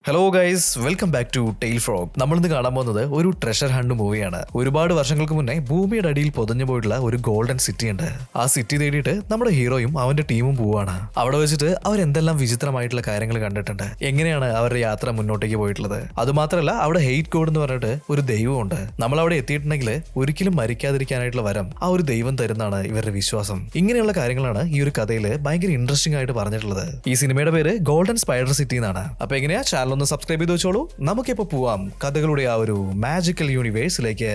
Hello guys, welcome back to Tail Frog. നമ്മളിന്ന് കാണാൻ പോകുന്നത് ഒരു ട്രഷർ ഹണ്ട് മൂവിയാണ്. ഒരുപാട് വർഷങ്ങൾക്ക് മുന്നേ ഭൂമിയുടെ അടിയിൽ പൊതഞ്ഞു പോയിട്ടുള്ള ഒരു ഗോൾഡൻ സിറ്റി ഉണ്ട്. ആ സിറ്റി തേടിയിട്ട് നമ്മുടെ ഹീറോയും അവന്റെ ടീമും പോവാണ്. അവിടെ വെച്ചിട്ട് അവരെന്തെല്ലാം വിചിത്രമായിട്ടുള്ള കാര്യങ്ങൾ കണ്ടിട്ടുണ്ട്, എങ്ങനെയാണ് അവരുടെ യാത്ര മുന്നോട്ടേക്ക് പോയിട്ടുള്ളത്. അതുമാത്രമല്ല, അവിടെ ഹെയ്റ്റ് ഗോഡ് എന്ന് പറഞ്ഞിട്ട് ഒരു ദൈവമുണ്ട്. നമ്മൾ അവിടെ എത്തിയിട്ടുണ്ടെങ്കിൽ ഒരിക്കലും മരിക്കാതിരിക്കാനായിട്ടുള്ള വരം ആ ഒരു ദൈവം തരുന്നതാണ് ഇവരുടെ വിശ്വാസം. ഇങ്ങനെയുള്ള കാര്യങ്ങളാണ് ഈ ഒരു കഥയിൽ ഭയങ്കര ഇൻട്രസ്റ്റിംഗ് ആയിട്ട് പറഞ്ഞിട്ടുള്ളത്. ഈ സിനിമയുടെ പേര് ഗോൾഡൻ സ്പൈഡർ സിറ്റി എന്നാണ്. അപ്പൊ എങ്ങനെയാ, ഒന്ന് സബ്സ്ക്രൈബ് ചെയ്ത് വെച്ചോളൂ. നമുക്കിപ്പോ പോവാം കഥകളുടെ ആ ഒരു മാജിക്കൽ യൂണിവേഴ്സിലേക്ക്.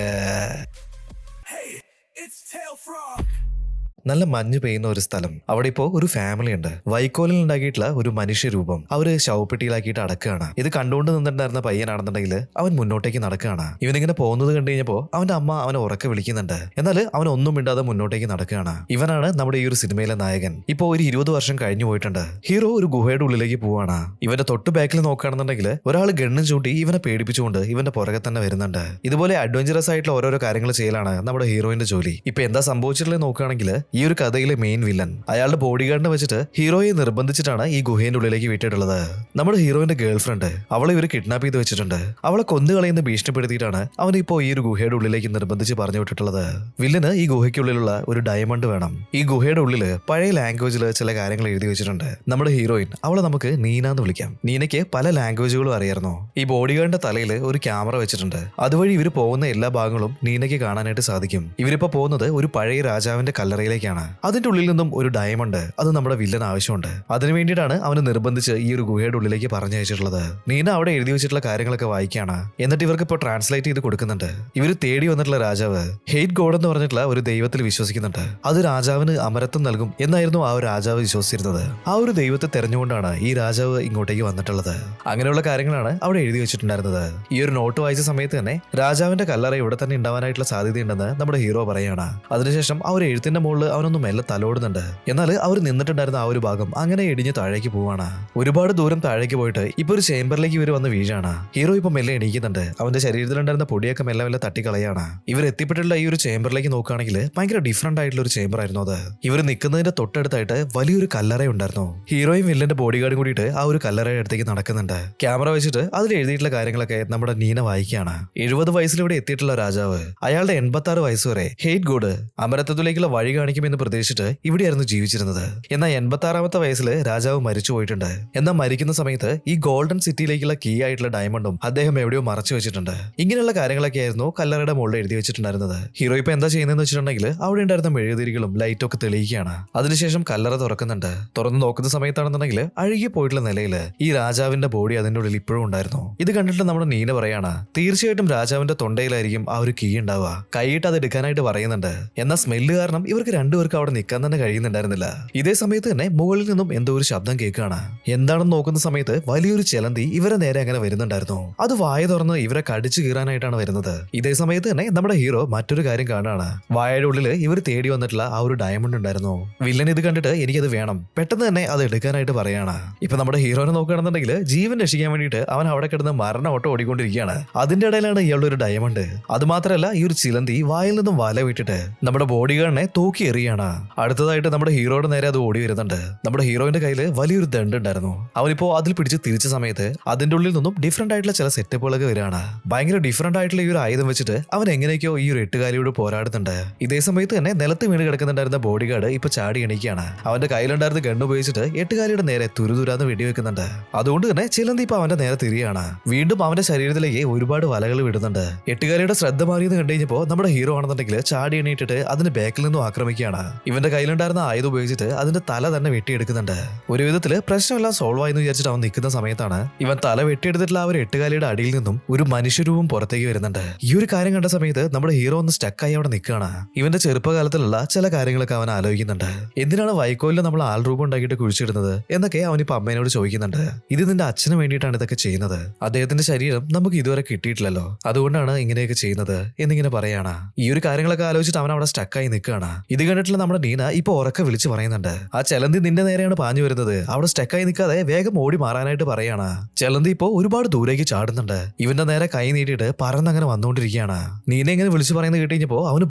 നല്ല മഞ്ഞ് പെയ്യുന്ന ഒരു സ്ഥലം. അവിടെ ഇപ്പോ ഒരു ഫാമിലി ഉണ്ട്. വൈക്കോലിൽ ഉണ്ടാക്കിയിട്ടുള്ള ഒരു മനുഷ്യരൂപം അവര് ശവപ്പെട്ടിയിലാക്കിയിട്ട് അടക്കുകയാണ്. ഇത് കണ്ടുകൊണ്ട് നിന്നിട്ടുണ്ടായിരുന്ന പയ്യനാണെന്നുണ്ടെങ്കിൽ അവൻ മുന്നോട്ടേക്ക് നടക്കുകയാണ്. ഇവനിങ്ങനെ പോകുന്നത് കണ്ടു കഴിഞ്ഞപ്പോ അവന്റെ അമ്മ അവനെ ഉറക്കെ വിളിക്കുന്നുണ്ട്. എന്നാൽ അവൻ ഒന്നും മിണ്ടാതെ മുന്നോട്ടേക്ക് നടക്കുകയാണ്. ഇവനാണ് നമ്മുടെ ഈ ഒരു സിനിമയിലെ നായകൻ. ഇപ്പോ ഒരു 20 വർഷം കഴിഞ്ഞു പോയിട്ടുണ്ട്. ഹീറോ ഒരു ഗുഹയുടെ ഉള്ളിലേക്ക് പോവാണ്. ഇവന്റെ തൊട്ട് ബാക്കിൽ നോക്കുകയാണെന്നുണ്ടെങ്കിൽ ഒരാൾ ഗണ്ണും ചൂണ്ടി ഇവനെ പേടിപ്പിച്ചുകൊണ്ട് ഇവന്റെ പുറകെ തന്നെ വരുന്നുണ്ട്. ഇതുപോലെ അഡ്വഞ്ചറസ് ആയിട്ടുള്ള ഓരോരോ കാര്യങ്ങൾ ചെയ്യലാണ് നമ്മുടെ ഹീറോയിന്റെ ജോലി. ഇപ്പൊ എന്താ സംഭവിച്ചിട്ടുള്ളത് നോക്കുകയാണെങ്കിൽ, ഈ ഒരു കഥയിലെ മെയിൻ വില്ലൻ അയാളുടെ ബോഡി ഗാർഡിനെ വെച്ചിട്ട് ഹീറോയെ നിർബന്ധിച്ചിട്ടാണ് ഈ ഗുഹേന്റെ ഉള്ളിലേക്ക് വിട്ടിട്ടുള്ളത്. നമ്മുടെ ഹീറോയിന്റെ ഗേൾ ഫ്രണ്ട് അവളെ ഇവര് കിഡ്നാപ്പ് ചെയ്ത് വെച്ചിട്ടുണ്ട്. അവളെ കൊന്നുകളയുന്ന ഭീഷണിപ്പെടുത്തിയിട്ടാണ് അവൻ ഇപ്പോൾ ഈ ഒരു ഗുഹയുടെ ഉള്ളിലേക്ക് നിർബന്ധിച്ച് പറഞ്ഞു വിട്ടിട്ടുള്ളത്. വില്ലന് ഈ ഗുഹയ്ക്കുള്ളിലുള്ള ഒരു ഡയമണ്ട് വേണം. ഈ ഗുഹയുടെ ഉള്ളില് പഴയ ലാംഗ്വേജിൽ ചില കാര്യങ്ങൾ എഴുതി വെച്ചിട്ടുണ്ട്. നമ്മുടെ ഹീറോയിൻ അവളെ നമുക്ക് നീന എന്ന് വിളിക്കാം. നീനയ്ക്ക് പല ലാംഗ്വേജുകളും അറിയായിരുന്നു. ഈ ബോഡി ഗാർഡിന്റെ തലയിൽ ഒരു ക്യാമറ വെച്ചിട്ടുണ്ട്. അതുവഴി ഇവർ പോകുന്ന എല്ലാ ഭാഗങ്ങളും നീനയ്ക്ക് കാണാനായിട്ട് സാധിക്കും. ഇവരിപ്പോ പോകുന്നത് ഒരു പഴയ രാജാവിന്റെ കല്ലറയിലേക്കാണ്. അതിന്റെ ഉള്ളിൽ നിന്നും ഒരു ഡയമണ്ട് അത് നമ്മുടെ വില്ലൻ ആവശ്യമുണ്ട്. അതിനു വേണ്ടിയിട്ടാണ് അവന് നിർബന്ധിച്ച് ഈ ഒരു ഗുഹയുടെ ഉള്ളിലേക്ക് പറഞ്ഞയച്ചിട്ടുള്ളത്. നീന അവിടെ എഴുതി വെച്ചിട്ടുള്ള കാര്യങ്ങളൊക്കെ വായിക്കാണ്. എന്നിട്ട് ഇവർക്ക് ഇപ്പോൾ ട്രാൻസ്ലേറ്റ് ചെയ്ത് കൊടുക്കുന്നുണ്ട്. ഇവർ തേടി വന്നിട്ടുള്ള രാജാവ് ഹെയ്റ്റ് ഗോഡ് എന്ന് പറഞ്ഞിട്ടുള്ള ഒരു ദൈവത്തിൽ വിശ്വസിക്കുന്നുണ്ട്. അത് രാജാവിന് അമരത്വം നൽകും എന്നായിരുന്നു ആ ഒരു രാജാവ് വിശ്വസിച്ചിരുന്നത്. ആ ഒരു ദൈവത്തെ തെരഞ്ഞുകൊണ്ടാണ് ഈ രാജാവ് ഇങ്ങോട്ടേക്ക് വന്നിട്ടുള്ളത്. അങ്ങനെയുള്ള കാര്യങ്ങളാണ് അവിടെ എഴുതി വെച്ചിട്ടുണ്ടായിരുന്നത്. ഈ ഒരു നോട്ട് വായിച്ച സമയത്ത് തന്നെ രാജാവിന്റെ കല്ലറ ഇവിടെ തന്നെ ഉണ്ടാവാനായിട്ടുള്ള സാധ്യതയുണ്ടെന്ന് നമ്മുടെ ഹീറോ പറയാണ്. അതിനുശേഷം ആ ഒരു എഴുത്തിന്റെ മുകളിൽ അവനൊന്നും മെല്ലെ തലോടുന്നുണ്ട്. എന്നാൽ അവർ നിന്നിട്ടുണ്ടായിരുന്ന ആ ഒരു ഭാഗം അങ്ങനെ ഇടിഞ്ഞ് താഴേക്ക് പോവാണ്. ഒരുപാട് ദൂരം താഴേക്ക് പോയിട്ട് ഇപ്പൊ ഒരു ചേംബറിലേക്ക് ഇവർ വന്ന് വീഴാണ്. ഹീറോ ഇപ്പൊ മെല്ലെ എണീക്കുന്നുണ്ട്. അവന്റെ ശരീരത്തിലുണ്ടായിരുന്ന പൊടിയൊക്കെ മെല്ലെ മെല്ലെ തട്ടിക്കളയാണ്. ഇവർ എത്തിപ്പെട്ടുള്ള ഈ ഒരു ചേംബറിലേക്ക് നോക്കുകയാണെങ്കിൽ ഭയങ്കര ഡിഫറന്റ് ആയിട്ടുള്ള ഒരു ചേംബർ ആയിരുന്നു അത്. ഇവർ നിൽക്കുന്നതിന്റെ തൊട്ടടുത്തായിട്ട് വലിയൊരു കല്ലറ ഉണ്ടായിരുന്നു. ഹീറോയും വില്ലന്റെ ബോഡി ഗാർഡും കൂടിയിട്ട് ആ ഒരു കല്ലറയുടെ അടുത്തേക്ക് നടക്കുന്നുണ്ട്. ക്യാമറ വെച്ചിട്ട് അതിൽ എഴുതിയിട്ടുള്ള കാര്യങ്ങളൊക്കെ നമ്മുടെ നീന വായിക്കുകയാണ്. 70 വയസ്സിൽ ഇവിടെ എത്തിയിട്ടുള്ള രാജാവ് അയാളുടെ 86 വയസ്സ് വരെ ഹെയ്റ്റ് ഗോഡ് അമരത്വത്തിലേക്കുള്ള വഴി കാണിക്കുമെന്ന് പ്രതീക്ഷിച്ചിട്ട് ഇവിടെയായിരുന്നു ജീവിച്ചിരുന്നത്. എന്നാൽ 86ാമത്തെ വയസ്സിൽ രാജാവ് മരിച്ചു പോയിട്ടുണ്ട്. എന്നാൽ മരിക്കുന്ന സമയത്ത് ഈ ഗോൾഡൻ സിറ്റിയിലേക്കുള്ള കീ ആയിട്ടുള്ള ഡയമണ്ടും അദ്ദേഹം എവിടെയോ മറച്ചു വെച്ചിട്ടുണ്ട്. ഇങ്ങനെയുള്ള കാര്യങ്ങളൊക്കെ ആയിരുന്നു കല്ലറയുടെ മുകളിൽ എഴുതി വെച്ചിട്ടുണ്ടായിരുന്നത്. ഹീറോ ഇപ്പൊ എന്താ ചെയ്യുന്നതെന്ന് വെച്ചിട്ടുണ്ടെങ്കിൽ അവിടെ ഉണ്ടായിരുന്ന മെഴുകുതിരികളും ലൈറ്റും ഒക്കെ തെളിയിക്കുകയാണ്. അതിനുശേഷം കല്ലറ തുറക്കുന്നുണ്ട്. തുറന്നു നോക്കുന്ന സമയത്താണെന്നുണ്ടെങ്കിൽ അഴുകി പോയിട്ടുള്ള നിലയിൽ ഈ രാജാവിന്റെ ബോഡി അതിന്റെ ഉള്ളിൽ ഇപ്പോഴും ഉണ്ടായിരുന്നു. ഇത് കണ്ടിട്ട് നമ്മുടെ നീന പറയാണ്, തീർച്ചയായിട്ടും രാജാവിന്റെ തൊണ്ടയിലായിരിക്കും ആ ഒരു കീ ഉണ്ടാവുക. കൈയിട്ട് അത് എടുക്കാനായിട്ട് പറയുന്നുണ്ട്. എന്നാൽ സ്മെല്ല് കാരണം ഇവർക്ക് രണ്ടുപേർക്ക് അവിടെ നിൽക്കാൻ തന്നെ കഴിയുന്നുണ്ടായിരുന്നില്ല. ഇതേ സമയത്ത് തന്നെ മുകളിൽ നിന്നും എന്തോ ഒരു ശബ്ദം കേൾക്കുകയാണ്. എന്താണെന്ന് നോക്കുന്ന സമയത്ത് വലിയൊരു ചെലന്തി ഇവരെ നേരെ അങ്ങനെ വരുന്നുണ്ടായിരുന്നു. അത് വായ തുറന്ന് ഇവരെ കടിച്ചു കീറാനായിട്ടാണ് വരുന്നത്. ഇതേ സമയത്ത് തന്നെ നമ്മുടെ ഹീറോ മറ്റൊരു കാര്യം കാണാണ്. വായയുടെ ഉള്ളിൽ ഇവർ തേടി വന്നിട്ടുള്ള ആ ഒരു ഡയമണ്ട് ഉണ്ടായിരുന്നു. വില്ലൻ ഇത് കണ്ടിട്ട് എനിക്കത് വേണം, പെട്ടെന്ന് തന്നെ അത് എടുക്കാനായിട്ട് പറയാണ്. ഇപ്പൊ നമ്മുടെ ഹീറോനെ നോക്കുകയാണെന്നുണ്ടെങ്കിൽ ജീവൻ രക്ഷിക്കാൻ വേണ്ടിയിട്ട് അവൻ അവിടെ കിടന്ന് മരണ ഓട്ടം ഓടിക്കൊണ്ടിരിക്കുകയാണ്. അതിന്റെ ഇടയിലാണ് ഇയാളുടെ ഒരു ഡയമണ്ട്. അത് മാത്രമല്ല, ഈ ഒരു ചിലന്തി വായിൽ നിന്നും വല വിട്ടിട്ട് നമ്മുടെ ബോഡി ഗാർഡിനെ തൂക്കി എറിയാണ്. അടുത്തതായിട്ട് നമ്മുടെ ഹീറോയുടെ നേരെ അത് ഓടി വരുന്നുണ്ട്. നമ്മുടെ ഹീറോയിന്റെ കയ്യിൽ വലിയൊരു ദണ്ട് ഉണ്ടായിരുന്നു. അവനിപ്പോ അതിൽ പിടിച്ച് തിരിച്ച സമയത്ത് അതിന്റെ ഉള്ളിൽ നിന്നും ഡിഫറന്റ് ആയിട്ടുള്ള ചില സെറ്റപ്പുകളൊക്കെ വരികയാണ്. ഭയങ്കര ഡിഫറന്റ് ആയിട്ടുള്ള ഈ ഒരു ആയുധം വെച്ചിട്ട് അവൻ എങ്ങനെയൊക്കെയോ ഈ ഒരു എട്ടുകാലിയോട് പോരാടുന്നുണ്ട്. ഇതേ സമയത്ത് തന്നെ നിലത്ത് വീണ് കിടക്കുന്നുണ്ടായിരുന്ന ബോഡി ഗാർഡ് ഇപ്പൊ ചാടി എണീക്കുകയാണ്. അവന്റെ കയ്യിലുണ്ടായിരുന്ന ഗണ്ണ് ഉപയോഗിച്ചിട്ട് എട്ടുകാലിയുടെ നേരെ തുരുതുരാന്ന് വെടിവെക്കുന്നുണ്ട്. അതുകൊണ്ട് തന്നെ ചിലന്തി ഇപ്പൊ അവന്റെ നേരെ തിരിയാണ്. വീണ്ടും അവന്റെ ശരീരത്തിലേക്ക് ഒരുപാട് വലകൾ വിടുന്നുണ്ട്. എട്ടുകാലിയുടെ ശ്രദ്ധ മാറിയെന്ന് കണ്ടു കഴിഞ്ഞപ്പോ നമ്മുടെ ഹീറോ ആണെന്നുണ്ടെങ്കിൽ ചാടി എണീറ്റിട്ട് അതിന് ബാക്കിൽ നിന്നും ആക്രമിക്കുകയാണ്. ഇവന്റെ കയ്യിലുണ്ടായിരുന്ന ആയുധം ഉപയോഗിച്ചിട്ട് അതിന്റെ തല തന്നെ വെട്ടിയെടുക്കുന്നുണ്ട്. ഒരു വിധത്തില് പ്രശ്നമെല്ലാം സോൾവ് ആയെന്ന് വിചാരിച്ചിട്ട് അവൻ നിൽക്കുന്ന സമയത്താണ് ഇവൻ തല വെട്ടിയെടുത്തിട്ടുള്ള ആ ഒരു എട്ടുകാലിയുടെ അടിയിൽ നിന്നും ഒരു മനുഷ്യരൂപം പുറത്തേക്ക് വരുന്നുണ്ട്. ഈ ഒരു കാര്യം കണ്ട സമയത്ത് നമ്മുടെ ഹീറോ ഒന്ന് സ്റ്റക്കായി അവിടെ നിൽക്കുകയാണ്. ഇവന്റെ ചെറുപ്പകാലത്തിലുള്ള ചില കാര്യങ്ങളൊക്കെ അവൻ ആലോചിക്കുന്നുണ്ട്. എന്തിനാണ് വൈക്കോലിൽ നമ്മൾ ആൾ രൂപം ഉണ്ടാക്കിയിട്ട് കുഴിച്ചിടുന്നത് എന്നൊക്കെ അവനിപ്പോ അമ്മേനോട് ചോദിക്കുന്നുണ്ട്. ഇത് നിന്റെ അച്ഛന് വേണ്ടിയിട്ടാണ് ഇതൊക്കെ ചെയ്യുന്നത്. അദ്ദേഹത്തിന്റെ ശരീരം നമുക്ക് ഇതുവരെ കിട്ടിയിട്ടില്ലല്ലോ, അതുകൊണ്ടാണ് ഇങ്ങനെയൊക്കെ ചെയ്യുന്നത് എന്നിങ്ങനെ പറയാണ്. ഈ ഒരു കാര്യങ്ങളൊക്കെ ആലോചിച്ചിട്ട് അവൻ അവിടെ സ്റ്റക്കായി നിൽക്കുകയാണ്. ഇത് കണ്ടിട്ടുള്ള നമ്മുടെ നീന ഇപ്പൊ ഉറക്കെ വിളിച്ചു പറയുന്നുണ്ട്, ആ ചെലന്തി നിന്റെ നേരെയാണ് പാഞ്ഞു വരുന്നത്, അവിടെ സ്റ്റക്കായി നിൽക്കാതെ വേഗം ഓടി മാറാനായിട്ട് പറയാണ്. ചെലന്തി ഇപ്പോ ഒരുപാട് ദൂരേക്ക് ചാടുന്നുണ്ട്. ഇവന്റെ നേരെ കൈ നീട്ടിയിട്ട് പറന്നങ്ങനെ വന്നുകൊണ്ടിരിക്കുകയാണ്. നീന ഇങ്ങനെ വിളിച്ചു പറയുന്നത് കേട്ടിഞ്ഞപ്പോ അവന്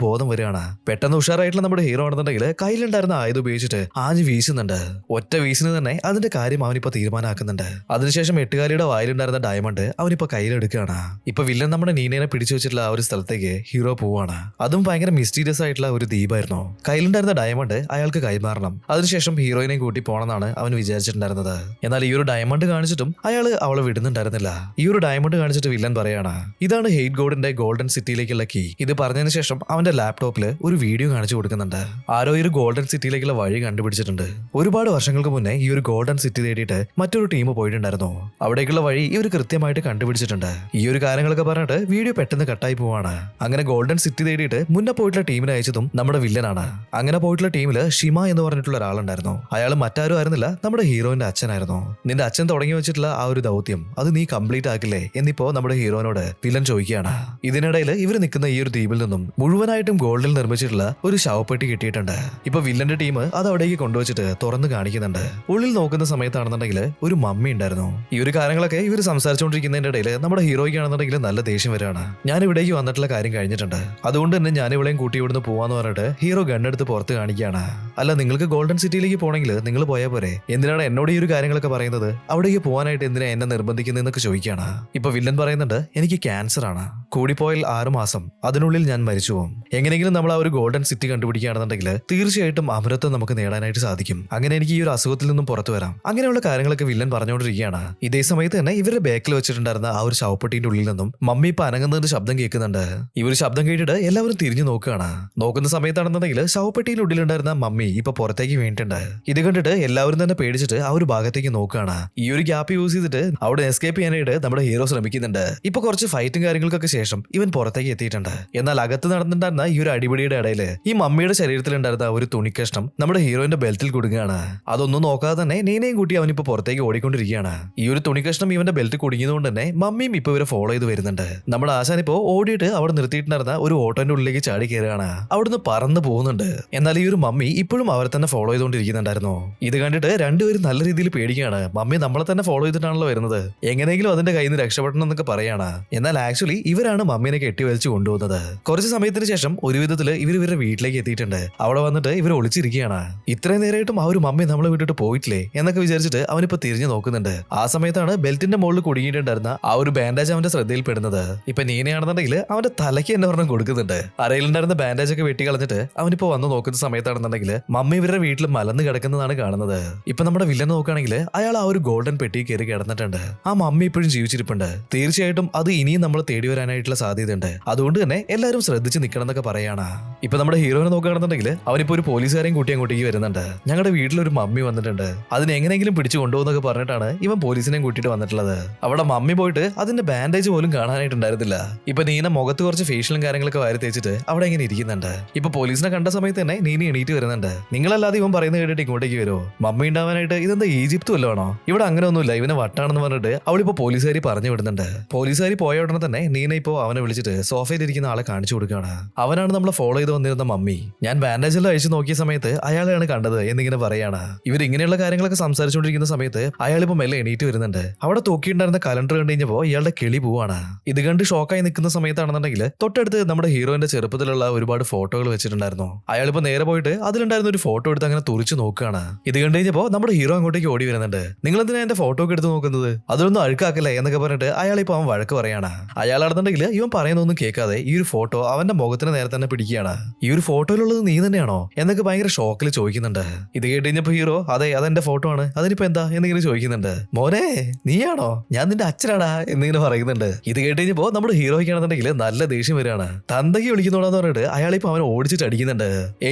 ബോധം വരികയാണ്. പെട്ടെന്ന് ഉഷാറായിട്ടുള്ള നമ്മുടെ ഹീറോ ആണെന്നുണ്ടെങ്കിൽ കയ്യിലുണ്ടായിരുന്ന ആയുധം ഉപയോഗിച്ചിട്ട് ആഞ്ഞ് വീശുന്നുണ്ട്. ഒറ്റ വീശിന് തന്നെ അതിന്റെ കാര്യം അവനിപ്പോ തീരുമാനമാക്കുന്നുണ്ട്. അതിനുശേഷം എട്ടുകാലിയുടെ വായിലുണ്ടായിരുന്ന ഡയമണ്ട് അവനിപ്പോ കയ്യിലെടുക്കുകയാണ്. ഇപ്പൊ വില്ലൻ നമ്മുടെ നീനേനെ പിടിച്ചു വെച്ചിട്ടുള്ള ആ ഒരു സ്ഥലത്തേക്ക് ഹീറോ പോവാണ്. അതും ഭയങ്കര മിസ്റ്റീരിയസ് ആയിട്ടുള്ള ഒരു ദ്വീപായിരുന്നു. കയ്യിലുണ്ടായിരുന്ന ഡയമണ്ട് അയാൾക്ക് കൈമാറണം. അതിനുശേഷം ഹീറോയിനെയും കൂട്ടി പോണെന്നാണ് അവൻ വിചാരിച്ചിട്ടുണ്ടായിരുന്നത്. എന്നാൽ ഈ ഒരു ഡയമണ്ട് കാണിച്ചിട്ടും അയാൾ അവളെ വിടുന്നുണ്ടായിരുന്നില്ല. ഈ ഒരു ഡയമണ്ട് കാണിച്ചിട്ട് വില്ലൻ പറയാണ്, ഇതാണ് ഹെയ്റ്റ് ഗോഡിന്റെ ഗോൾഡൻ സിറ്റിയിലേക്കുള്ള കീ. ഇത് പറഞ്ഞതിന് ശേഷം അവന്റെ ലാപ്ടോപ്പിൽ ഒരു വീഡിയോ കാണിച്ചു കൊടുക്കുന്നുണ്ട്. ആരോ ഈ ഒരു ഗോൾഡൻ സിറ്റിയിലേക്കുള്ള വഴി കണ്ടുപിടിച്ചിട്ടുണ്ട്. ഒരുപാട് വർഷങ്ങൾക്ക് മുന്നേ ഈ ഒരു ഗോൾഡൻ സിറ്റി തേടിയിട്ട് മറ്റൊരു ടീം പോയിട്ടുണ്ടായിരുന്നു. അവിടേക്കുള്ള വഴി ഇവർ കൃത്യമായിട്ട് കണ്ടുപിടിച്ചിട്ടുണ്ട്. ഈ ഒരു കാര്യങ്ങളൊക്കെ പറഞ്ഞിട്ട് വീഡിയോ പെട്ടെന്ന് കട്ടായി പോവാണ്. അങ്ങനെ ഗോൾഡൻ സിറ്റി തേടിയിട്ട് മുന്നേ പോയിട്ടുള്ള ടീമിനെ അയച്ചതും നമ്മുടെ വില്ലനാണ്. അങ്ങനെ പോയിട്ടുള്ള ടീമില് ഷിമ എന്ന് പറഞ്ഞിട്ടുള്ള ഒരാളുണ്ടായിരുന്നു. അയാൾ മറ്റാരും ആയിരുന്നില്ല, നമ്മുടെ ഹീറോയിന്റെ അച്ഛനായിരുന്നു. നിന്റെ അച്ഛൻ തുടങ്ങി വെച്ചിട്ടുള്ള ആ ഒരു ദൗത്യം അത് നീ കംപ്ലീറ്റ് ആക്കില്ലേ എന്നിപ്പോ നമ്മുടെ ഹീറോനോട് വില്ലൻ ചോദിക്കുകയാണ്. ഇതിനിടയിൽ ഇവർ നിൽക്കുന്ന ഈ ഒരു ദ്വീപിൽ നിന്നും മുഴുവനായിട്ടും ഗോൾഡിൽ നിർമ്മിച്ചിട്ടുള്ള ഒരു ശവപ്പെട്ടി കിട്ടിയിട്ടുണ്ട്. ഇപ്പൊ വില്ലന്റെ ടീം അത് അവിടേക്ക് കൊണ്ടുവച്ചിട്ട് തുറന്ന് കാണിക്കുന്നുണ്ട്. ഉള്ളിൽ നോക്കുന്ന സമയത്താണെന്നുണ്ടെങ്കിൽ ഒരു മമ്മി ഉണ്ടായിരുന്നു. ഈ ഒരു കാര്യങ്ങളൊക്കെ ഇവർ സംസാരിച്ചുകൊണ്ടിരിക്കുന്നതിന്റെ ഇടയിൽ നമ്മുടെ ഹീറോയ്ക്ക് ആണെന്നുണ്ടെങ്കിൽ നല്ല ദേഷ്യം വരികയാണ്. ഞാൻ ഇവിടേക്ക് വന്നിട്ടുള്ള കാര്യം കഴിഞ്ഞിട്ടുണ്ട്, അതുകൊണ്ട് തന്നെ ഞാൻ ഇവിടെയും കൂട്ടി ഇവിടുന്ന് പോവാന്ന് പറഞ്ഞിട്ട് ഹീറോ ഗണ്ണെടുത്ത് പുറത്ത് കാണിക്കുകയാണ്. അല്ല, നിങ്ങൾക്ക് ഗോൾഡൻ സിറ്റിയിലേക്ക് പോകണമെങ്കിൽ നിങ്ങൾ പോയാൽ പോരെ, എന്തിനാണ് എന്നോട് ഈ ഒരു കാര്യങ്ങളൊക്കെ പറയുന്നത്, അവിടേക്ക് പോകാനായിട്ട് എന്തിനാ എന്നെ നിർബന്ധിക്കുന്നതെന്നൊക്കെ ചോദിക്കുകയാണ്. ഇപ്പൊ വില്ലൻ പറയുന്നുണ്ട്, എനിക്ക് ക്യാൻസർ ആണ്, കൂടിപ്പോയാൽ 6 മാസം, അതിനുള്ളിൽ ഞാൻ മരിച്ചു പോകും. എങ്ങനെയെങ്കിലും നമ്മൾ ആ ഒരു ഗോൾഡൻ സിറ്റി കണ്ടുപിടിക്കുകയാണെന്നുണ്ടെങ്കിൽ തീർച്ചയായിട്ടും അമരത്വം നമുക്ക് നേടാനായിട്ട് സാധിക്കും. അങ്ങനെ എനിക്ക് ഈ ഒരു അസുഖത്തിൽ നിന്നും പുറത്തു വരാം. അങ്ങനെയുള്ള കാര്യങ്ങളൊക്കെ വില്ലൻ പറഞ്ഞുകൊണ്ടിരിക്കുകയാണ്. ഇതേ സമയത്ത് തന്നെ ഇവരുടെ ബാക്കിൽ വെച്ചിട്ടുണ്ടായിരുന്ന ആ ഒരു ശവപ്പെട്ടിന്റെ ഉള്ളിൽ നിന്നും മമ്മി ഇപ്പൊ അനങ്ങുന്നതിന്റെ ശബ്ദം കേൾക്കുന്നുണ്ട്. ഈ ഒരു ശബ്ദം കേട്ടിട്ട് എല്ലാവരും തിരിഞ്ഞു നോക്കുകയാണ്. നോക്കുന്ന സമയത്താണെന്നുണ്ടെങ്കിൽ ശവപ്പെട്ടിയുടെ ഉള്ളിലുണ്ടായിരുന്ന മമ്മി ഇപ്പൊ പുറത്തേക്ക് വീണിട്ടുണ്ട്. ഇത് കണ്ടിട്ട് എല്ലാവരും തന്നെ പേടിച്ചിട്ട് ആ ഒരു ഭാഗത്തേക്ക് നോക്കുകയാണ്. ഈ ഒരു ഗ്യാപ്പ് യൂസ് ചെയ്തിട്ട് അവിടെ എസ്കേപ്പ് ചെയ്യാനായിട്ട് നമ്മുടെ ഹീറോ ശ്രമിക്കുന്നുണ്ട്. ഇപ്പൊ കുറച്ച് ഫൈറ്റും കാര്യങ്ങൾക്കൊക്കെ ശേഷം ഇവൻ പുറത്തേക്ക് എത്തിയിട്ടുണ്ട്. എന്നാൽ അകത്ത് നടന്നിട്ടുണ്ടായിരുന്ന ഈ ഒരു അടിപിടിയുടെ ഇടയിൽ ഈ മമ്മിയുടെ ശരീരത്തിലുണ്ടായിരുന്ന ഒരു തുണിക്കഷ്ണം നമ്മുടെ ഹീറോയിന്റെ ബെൽറ്റിൽ കൊടുക്കുകയാണ്. അതൊന്നും നോക്കാതെ തന്നെ നീനയും കൂട്ടി അവനിപ്പോ പുറത്തേക്ക് ഓടിക്കൊണ്ടിരിക്കുകയാണ്. ഈ ഒരു തുണിക്കഷ്ണം ഇവന്റെ ബെൽറ്റ് കുടുങ്ങിയതുകൊണ്ട് തന്നെ മമ്മിയും ഇപ്പൊ ഇവരെ ഫോളോ ചെയ്ത് വരുന്നുണ്ട്. നമ്മുടെ ആശാൻ ഇപ്പോ ഓടിയിട്ട് അവിടെ നിർത്തിയിട്ടുണ്ടായിരുന്ന ഒരു ഓട്ടോന്റെ ഉള്ളിലേക്ക് ചാടി കയറുകയാണ്. അവിടുന്ന് പറന്ന് പോകുന്നുണ്ട്. എന്നാൽ ഈ ഒരു മമ്മി ഇപ്പോഴും അവരെ തന്നെ ഫോളോ ചെയ്തുകൊണ്ടിരിക്കുന്നുണ്ടായിരുന്നു. ഇത് കണ്ടിട്ട് രണ്ടുപേരും നല്ല രീതിയിൽ പേടിക്കുകയാണ്. മമ്മി നമ്മളെ തന്നെ ഫോളോ ചെയ്തിട്ടാണല്ലോ വരുന്നത്, എങ്ങനെയെങ്കിലും അതിന്റെ കയ്യിൽ നിന്ന് രക്ഷപ്പെടണം എന്നൊക്കെ പറയാണ്. എന്നാൽ ആക്ച്വലി ഇവരാണ് മമ്മീനെ കെട്ടിവലിച്ച് കൊണ്ടുപോകുന്നത്. കുറച്ച് സമയത്തിന് ശേഷം ഒരു വിധത്തില് ഇവരുടെ വീട്ടിലേക്ക് എത്തിയിട്ടുണ്ട്. അവിടെ വന്നിട്ട് ഇവർ ഒളിച്ചിരിക്കുകയാണ്. ഇത്രയും നേരമായിട്ടും ആ ഒരു മമ്മി നമ്മളെ വിട്ടിട്ട് പോയിട്ടില്ലേ എന്നൊക്കെ വിചാരിച്ചിട്ട് അവനിപ്പോ തിരിഞ്ഞു നോക്കുന്നുണ്ട്. ആ സമയത്താണ് ബെൽറ്റിന്റെ മുകളിൽ കുടുങ്ങിയിട്ടുണ്ടായിരുന്ന ആ ഒരു ബാൻഡേജ് അവന്റെ ശ്രദ്ധയിൽപ്പെടുന്നത്. ഇപ്പൊ നീനയാണെന്നുണ്ടെങ്കിൽ അവന്റെ തലയ്ക്ക് എന്നെ പറഞ്ഞ് കൊടുക്കുന്നുണ്ട്. അരയിലുണ്ടായിരുന്ന ബാൻഡേജ് ഒക്കെ വെട്ടി കളഞ്ഞിട്ട് അവനിപ്പോ വന്ന് നോക്കുന്ന സമയത്താണെന്നുണ്ടെങ്കിൽ മമ്മി ഇവരുടെ വീട്ടിൽ മലന്ന് കിടക്കുന്നതാണ് കാണുന്നത്. ഇപ്പൊ നമ്മുടെ വില്ലൻ നോക്കുകയാണെങ്കിൽ അയാൾ ആ ഒരു ഗോൾഡൻ പെട്ടി കയറി കിടന്നിട്ടുണ്ട്. ആ മമ്മി ഇപ്പോഴും ജീവിച്ചിരിപ്പുണ്ട്. തീർച്ചയായിട്ടും അത് ഇനിയും നമ്മൾ തേടി വരാനായിട്ടുള്ള സാധ്യതയുണ്ട്. അതുകൊണ്ട് തന്നെ എല്ലാവരും ശ്രദ്ധിച്ച് നിൽക്കണം എന്നൊക്കെ പറയാണ്. ഇപ്പൊ നമ്മുടെ ഹീറോനെ നോക്കുകയാണെന്നുണ്ടെങ്കിൽ അവനിപ്പോ ഒരു പോലീസുകാരെയും കൂട്ടി അങ്ങോട്ടേക്ക് വരുന്നുണ്ട്. ഞങ്ങളുടെ വീട്ടിലൊരു മമ്മി വന്നിട്ടുണ്ട്, അതിനെ എങ്ങനെയെങ്കിലും പിടിച്ചു കൊണ്ടുപോകുന്നൊക്കെ പറഞ്ഞിട്ടാണ് ഇവൻ പോലീസിനെയും കൂട്ടിയിട്ട് വന്നിട്ടുള്ളത്. അവിടെ മമ്മി പോയിട്ട് അതിന്റെ ബാൻഡേജ് പോലും കാണാനായിട്ടുണ്ടായിരുന്നില്ല. ഇപ്പൊ നീന മുഖത്ത് കുറച്ച് ഫേഷ്യലും കാര്യങ്ങളൊക്കെ വാരി തേച്ചിട്ട് അവിടെ ഇങ്ങനെ ഇരിക്കുന്നുണ്ട്. ഇപ്പൊ പോലീസിനെ കണ്ട സമയത്ത് തന്നെ നീന എണീറ്റ് വരുന്നുണ്ട്. നിങ്ങളല്ലാതെ ഇവൻ പറയുന്നത് കേട്ടിട്ട് ഇങ്ങോട്ടേക്ക് വരുമോ, മമ്മി ഉണ്ടാവാനായിട്ട് ഇതെന്താ ഈജിപ്ത് വല്ലതാണോ, ഇവിടെ അങ്ങനെ ഒന്നുമില്ല, ഇവനെ വട്ടാണെന്ന് പറഞ്ഞിട്ട് അവളിപ്പോ പോലീസുകാരി പറഞ്ഞു വിടുന്നുണ്ട്. പോലീസുകാരി പോയ ഉടനെ തന്നെ നീന ഇപ്പോ അവനെ വിളിച്ചിട്ട് സോഫയിൽ ഇരിക്കുന്ന ആളെ കാണിച്ചു കൊടുക്കുകയാണ്. അവനാണ് നമ്മളെ ഫോളോ ചെയ്ത് വന്നിരുന്ന മമ്മി. ഞാൻ ബാൻഡേജ് എല്ലാം അഴിച്ചു നോക്കിയ സമയത്ത് അയാളെയാണ് കണ്ടത് എന്നിങ്ങനെ പറയാണ്. ഇവർ ഇങ്ങനെയുള്ള കാര്യങ്ങളൊക്കെ സംസാരിച്ചുകൊണ്ടിരിക്കുന്ന സമയത്ത് അയാളിപ്പോ മെല്ലെ എണീറ്റ് വരുന്നുണ്ട്. അവിടെ തൂക്കിയിട്ടുണ്ടായിരുന്ന കലണ്ടർ കണ്ടു കഴിഞ്ഞപ്പോ ഇയാളുടെ കിളി പോവാണ്. ഇത് കണ്ട് ഷോക്കായി നിൽക്കുന്ന സമയത്താണെന്നുണ്ടെങ്കിൽ തൊട്ടടുത്ത് നമ്മുടെ ഹീറോയിന്റെ ചെറുപ്പത്തിലുള്ള ഒരുപാട് ഫോട്ടോകൾ വെച്ചിട്ടുണ്ടായിരുന്നു. അയാളിപ്പോ നേരെ പോയിട്ട് അതിലുണ്ടായിരുന്ന ഒരു ഫോട്ടോ എടുത്ത് അങ്ങനെ തുറിച്ചു നോക്കുകയാണ്. ഇത് കണ്ടു കഴിഞ്ഞപ്പോ നമ്മുടെ ഹീറോ അങ്ങോട്ടേക്ക് ഓടി വരുന്നുണ്ട്. നിങ്ങൾ എന്തിനാ എന്റെ ഫോട്ടോ ഒക്കെ എടുത്ത് നോക്കുന്നത്, അതൊന്നും അഴുക്കാക്കല്ലേ എന്നൊക്കെ പറഞ്ഞിട്ട് അയാളിപ്പോ അവൻ വഴക്ക് പറയാണ്. അയാളാണെന്നുണ്ടെങ്കിൽ ഇവൻ പറയുന്നൊന്നും കേൾക്കാതെ ഈ ഒരു ഫോട്ടോ അവന്റെ മുഖത്തിന് നേരെ തന്നെ പിടിക്കുകയാണ്. ഈ ഒരു ഫോട്ടോയിലുള്ളത് നീ തന്നെയാണോ എന്നൊക്കെ ഭയങ്കര ഷോക്കിൽ ചോദിക്കുന്നുണ്ട്. ഇത് കേട്ട് കഴിഞ്ഞപ്പോ ഹീറോ അതെ അതെന്റെ ഫോട്ടോ ആണ്, അതിനിപ്പോ എന്താ എന്നിങ്ങനെ ചോദിക്കുന്നുണ്ട്. മോനെ നീയാണോ, ഞാൻ നിന്റെ അച്ഛനാടാ എന്നിങ്ങനെ പറയുന്നുണ്ട്. ഇത് കേട്ട് കഴിഞ്ഞപ്പോ നമ്മുടെ ഹീറോയ്ക്കാണെന്നുണ്ടെങ്കിൽ നല്ല ദേഷ്യം വരികയാണ്. തന്തയ്ക്ക് വിളിക്കുന്നോടാന്ന് പറഞ്ഞിട്ട് അയാളിപ്പോ അവനെ ഓടിച്ചിട്ട് അടിക്കുന്നുണ്ട്.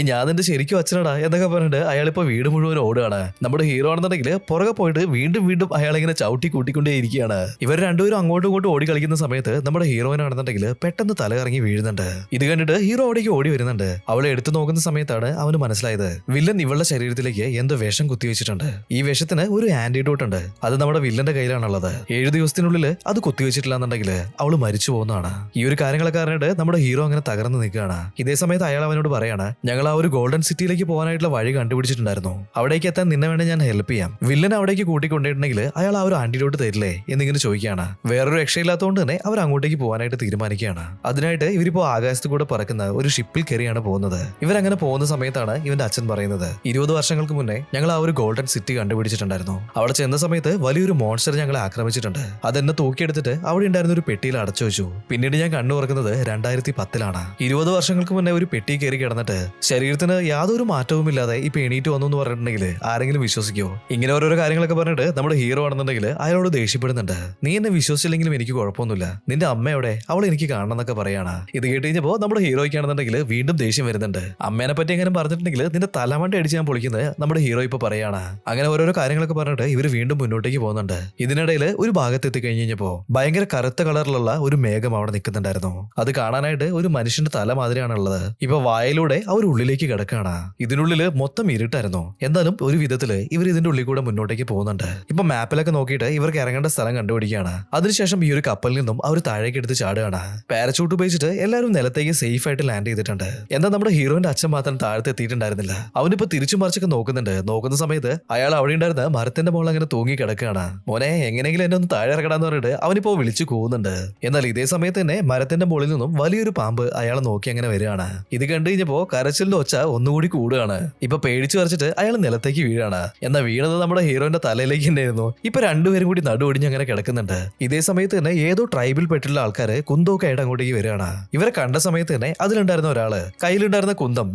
ഞാൻ നിന്റെ ശരിക്കും അച്ഛനാണ് എന്താടാ എന്നൊക്കെ പറഞ്ഞിട്ട് അയാളിപ്പോ വീട് മുഴുവൻ ഓടുകയാണ്. നമ്മുടെ ഹീറോ ആണെന്നുണ്ടെങ്കിൽ പുറകെ പോയിട്ട് വീണ്ടും വീണ്ടും അയാളിങ്ങനെ ചവിട്ടി കൂട്ടിക്കൊണ്ടേ ഇരിക്കുകയാണ്. ഇവർ രണ്ടുപേരും അങ്ങോട്ടും ഇങ്ങോട്ടും ഓടി കളിക്കുന്ന സമയത്ത് നമ്മുടെ ഹീറോയിനാണെന്നുണ്ടെങ്കിൽ പെട്ടെന്ന് തലകറങ്ങി വീഴുന്നുണ്ട്. ഇത് കണ്ടിട്ട് ഹീറോ അവിടേക്ക് ഓടി വരുന്നുണ്ട്. അവളെ എടുത്തു നോക്കുന്ന സമയത്താണ് അവന് മനസ്സിലായത് വില്ലൻ ഇവളുടെ ശരീരത്തിലേക്ക് എന്തോ വിഷം കുത്തിവെച്ചിട്ടുണ്ട്. ഈ വിഷത്തിന് ഒരു ആന്റിഡോട്ട് ഉണ്ട്. അത് നമ്മുടെ വില്ലന്റെ കയ്യിലാണുള്ളത്. 7 ദിവസത്തിനുള്ളിൽ അത് കുത്തിവെച്ചിട്ടില്ല എന്നുണ്ടെങ്കിൽ അവള് മരിച്ചു പോകുന്നതാണ്. ഈ ഒരു കാര്യങ്ങളൊക്കെ അറിഞ്ഞിട്ട് നമ്മുടെ ഹീറോ അങ്ങനെ തകർന്ന് നിൽക്കുകയാണ്. ഇതേ സമയത്ത് അയാൾ അവനോട് പറയാണ്, ഞങ്ങൾ ആ ഒരു ഗോൾഡൻ സിറ്റിയിലേക്ക് പോകാനായിട്ടുള്ള വഴി കണ്ടുപിടിച്ചിട്ടുണ്ടായിരുന്നു. അവിടേക്ക് എത്താൻ നിന്നെ വേണ്ടി ഞാൻ ഹെൽപ്പ് ചെയ്യാം. വില്ലൻ അവിടേക്ക് കൂട്ടിക്കൊണ്ടിട്ടുണ്ടെങ്കിൽ അയാൾ ആ ഒരു ആന്റിഡോട്ട് തരില്ലേ എന്നിങ്ങനെ ചോദിക്കുകയാണ്. വേറൊരു രക്ഷയില്ലാത്തതുകൊണ്ട് തന്നെ അവർ അങ്ങോട്ടേക്ക് പോകാനായിട്ട് തീരുമാനിക്കുകയാണ്. അതിനായിട്ട് ഇവരിപ്പോ ആകാശത്ത് കൂടെ പറക്കുന്ന ഒരു ഷിപ്പിൽ കയറിയാണ് പോകുന്നത്. ഇവരങ്ങനെ പോകുന്ന സമയത്താണ് ഇവന്റെ അച്ഛൻ പറയുന്നത്, 20 വർഷങ്ങൾക്ക് മുന്നേ ഞങ്ങൾ ആ ഒരു ഗോൾഡൻ സിറ്റി കണ്ടുപിടിച്ചിട്ടുണ്ടായിരുന്നു. അവിടെ ചെന്ന സമയത്ത് വലിയൊരു മോൺസ്റ്റർ ഞങ്ങളെ ആക്രമിച്ചിട്ടുണ്ട്. അതെന്നെ തൂക്കിയെടുത്തിട്ട് അവിടെ ഉണ്ടായിരുന്ന ഒരു പെട്ടിയിൽ അടച്ചു വെച്ചു. പിന്നീട് ഞാൻ കണ്ണു തുറക്കുന്നത് 2010-ലാണ്. 20 വർഷങ്ങൾക്ക് മുന്നേ ഒരു പെട്ടി കയറി കിടന്നിട്ട് ശരീരത്തിന് യാതൊരു മാറ്റവും ഇല്ലാതെ ഇപ്പൊ എണീറ്റ് വന്നു എന്ന് പറഞ്ഞിട്ടുണ്ടെങ്കിൽ ആരെങ്കിലും വിശ്വസിക്കോ? ഇങ്ങനെ ഓരോരോ കാര്യങ്ങളൊക്കെ പറഞ്ഞിട്ട് നമ്മുടെ ഹീറോ ആണെന്നുണ്ടെങ്കിൽ അയാളോട് ദേഷ്യപ്പെടുന്നുണ്ട്. നീ എന്നെ വിശ്വസിച്ചില്ലെങ്കിലും എനിക്ക് കുഴപ്പമൊന്നുമില്ല, നിന്റെ അമ്മയോടെ അവൾ എനിക്ക് കാണണം എന്നൊക്കെ പറയാണ്. ഇത് കേട്ട് കഴിഞ്ഞപ്പോ നമ്മുടെ ഹീറോയ്ക്കാണെന്നുണ്ടെങ്കിൽ വീണ്ടും ദേഷ്യം വരുന്നുണ്ട്. അമ്മേനെ പറ്റി എങ്ങനെ പറഞ്ഞിട്ടുണ്ടെങ്കിൽ നിന്റെ തലമണ്ട അടിച്ച് ഞാൻ പൊളിക്കുന്നത് നമ്മുടെ ഹീറോ ഇപ്പൊ പറയാണ്. അങ്ങനെ ഓരോരോ കാര്യങ്ങളൊക്കെ പറഞ്ഞിട്ട് ഇവര് വീണ്ടും മുന്നോട്ടേക്ക് പോകുന്നുണ്ട്. ഇതിനിടയിൽ ഒരു ഭാഗത്ത് എത്തിക്കഴിഞ്ഞപ്പോ ഭയങ്കര കറുത്ത കളറിലുള്ള ഒരു മേഘം അവിടെ നിൽക്കുന്നുണ്ടായിരുന്നു. അത് കാണാനായിട്ട് ഒരു മനുഷ്യന്റെ തല മാതിരിയാണുള്ളത്. ഇപ്പൊ വായിലൂടെ അവർ ഉള്ളിലേക്ക് കിടക്കാണ്. ഇതിനുള്ളില് മൊത്തം ഇരുട്ടായിരുന്നു. എന്നാലും ഒരു വിധത്തില് ഇവർ ഇതിന്റെ ഉള്ളിൽ കൂടെ മുന്നോട്ടേക്ക് പോകുന്നുണ്ട്. ഇപ്പൊ മാപ്പിലൊക്കെ നോക്കിയിട്ട് ഇവർക്ക് ഇറങ്ങേണ്ട സ്ഥലം കണ്ടുപിടിക്കുകയാണ്. അതിനുശേഷം ഈ ഒരു കപ്പലിൽ നിന്നും അവർ താഴേക്ക് എടുത്ത് ചാടുകയാണ്. പാരച്യൂട്ട് ഉപയോഗിച്ചിട്ട് എല്ലാവരും നിലത്തേക്ക് സേഫ് ആയിട്ട് ലാൻഡ് ചെയ്തിട്ടുണ്ട്. എന്നാൽ നമ്മുടെ ഹീറോയിന്റെ അച്ഛൻ മാത്രം താഴത്ത് എത്തിയിട്ടുണ്ടായിരുന്നില്ല. അവനിപ്പോ തിരിച്ചു മറിച്ചൊക്കെ നോക്കുന്നുണ്ട്. നോക്കുന്ന സമയത്ത് അയാൾ അവിടെ ഉണ്ടായിരുന്ന മരത്തിന്റെ മുകളിൽ അങ്ങനെ തൂങ്ങി കിടക്കുകയാണ്. മോനെ എങ്ങനെയെങ്കിലും എന്നെ ഒന്ന് താഴെ ഇറക്കടാന്ന് പറഞ്ഞിട്ട് അവനിപ്പോ വിളിച്ചു കൂവുന്നുണ്ട്. എന്നാൽ ഇതേ സമയത്ത് തന്നെ മരത്തിന്റെ മുകളിൽ നിന്നും വലിയൊരു പാമ്പ് അയാളെ നോക്കി അങ്ങനെ വരികയാണ്. ഇത് കണ്ടു കഴിഞ്ഞപ്പോ കരച്ചിലിന്റെ ഒച്ച ഒന്നുകൂടി കൂടുകയാണ്. ഇപ്പൊ പേടിച്ചു വരച്ചിട്ട് അയാൾ നിലത്തേക്ക് വീഴാണ്. എന്നാൽ വീണത് നമ്മുടെ ഹീറോയിന്റെ തലയിലേക്ക് തന്നെയായിരുന്നു. ഇപ്പൊ രണ്ടുപേരും കൂടി നടുവൊടിഞ്ഞ് അങ്ങനെ കിടക്കുന്നുണ്ട്. ഇതേ സമയത്ത് തന്നെ ഏതോ ട്രൈബിൽ പെട്ടുള്ള ആൾക്കാര് കുന്തമൊക്കെ ആയിട്ട് അങ്ങോട്ടേക്ക് വരികയാണ്. ഇവരെ കണ്ട സമയത്ത് തന്നെ അതിലുണ്ടായിരുന്ന ഒരാള് കയ്യിലുണ്ടായിരുന്ന കുന്തം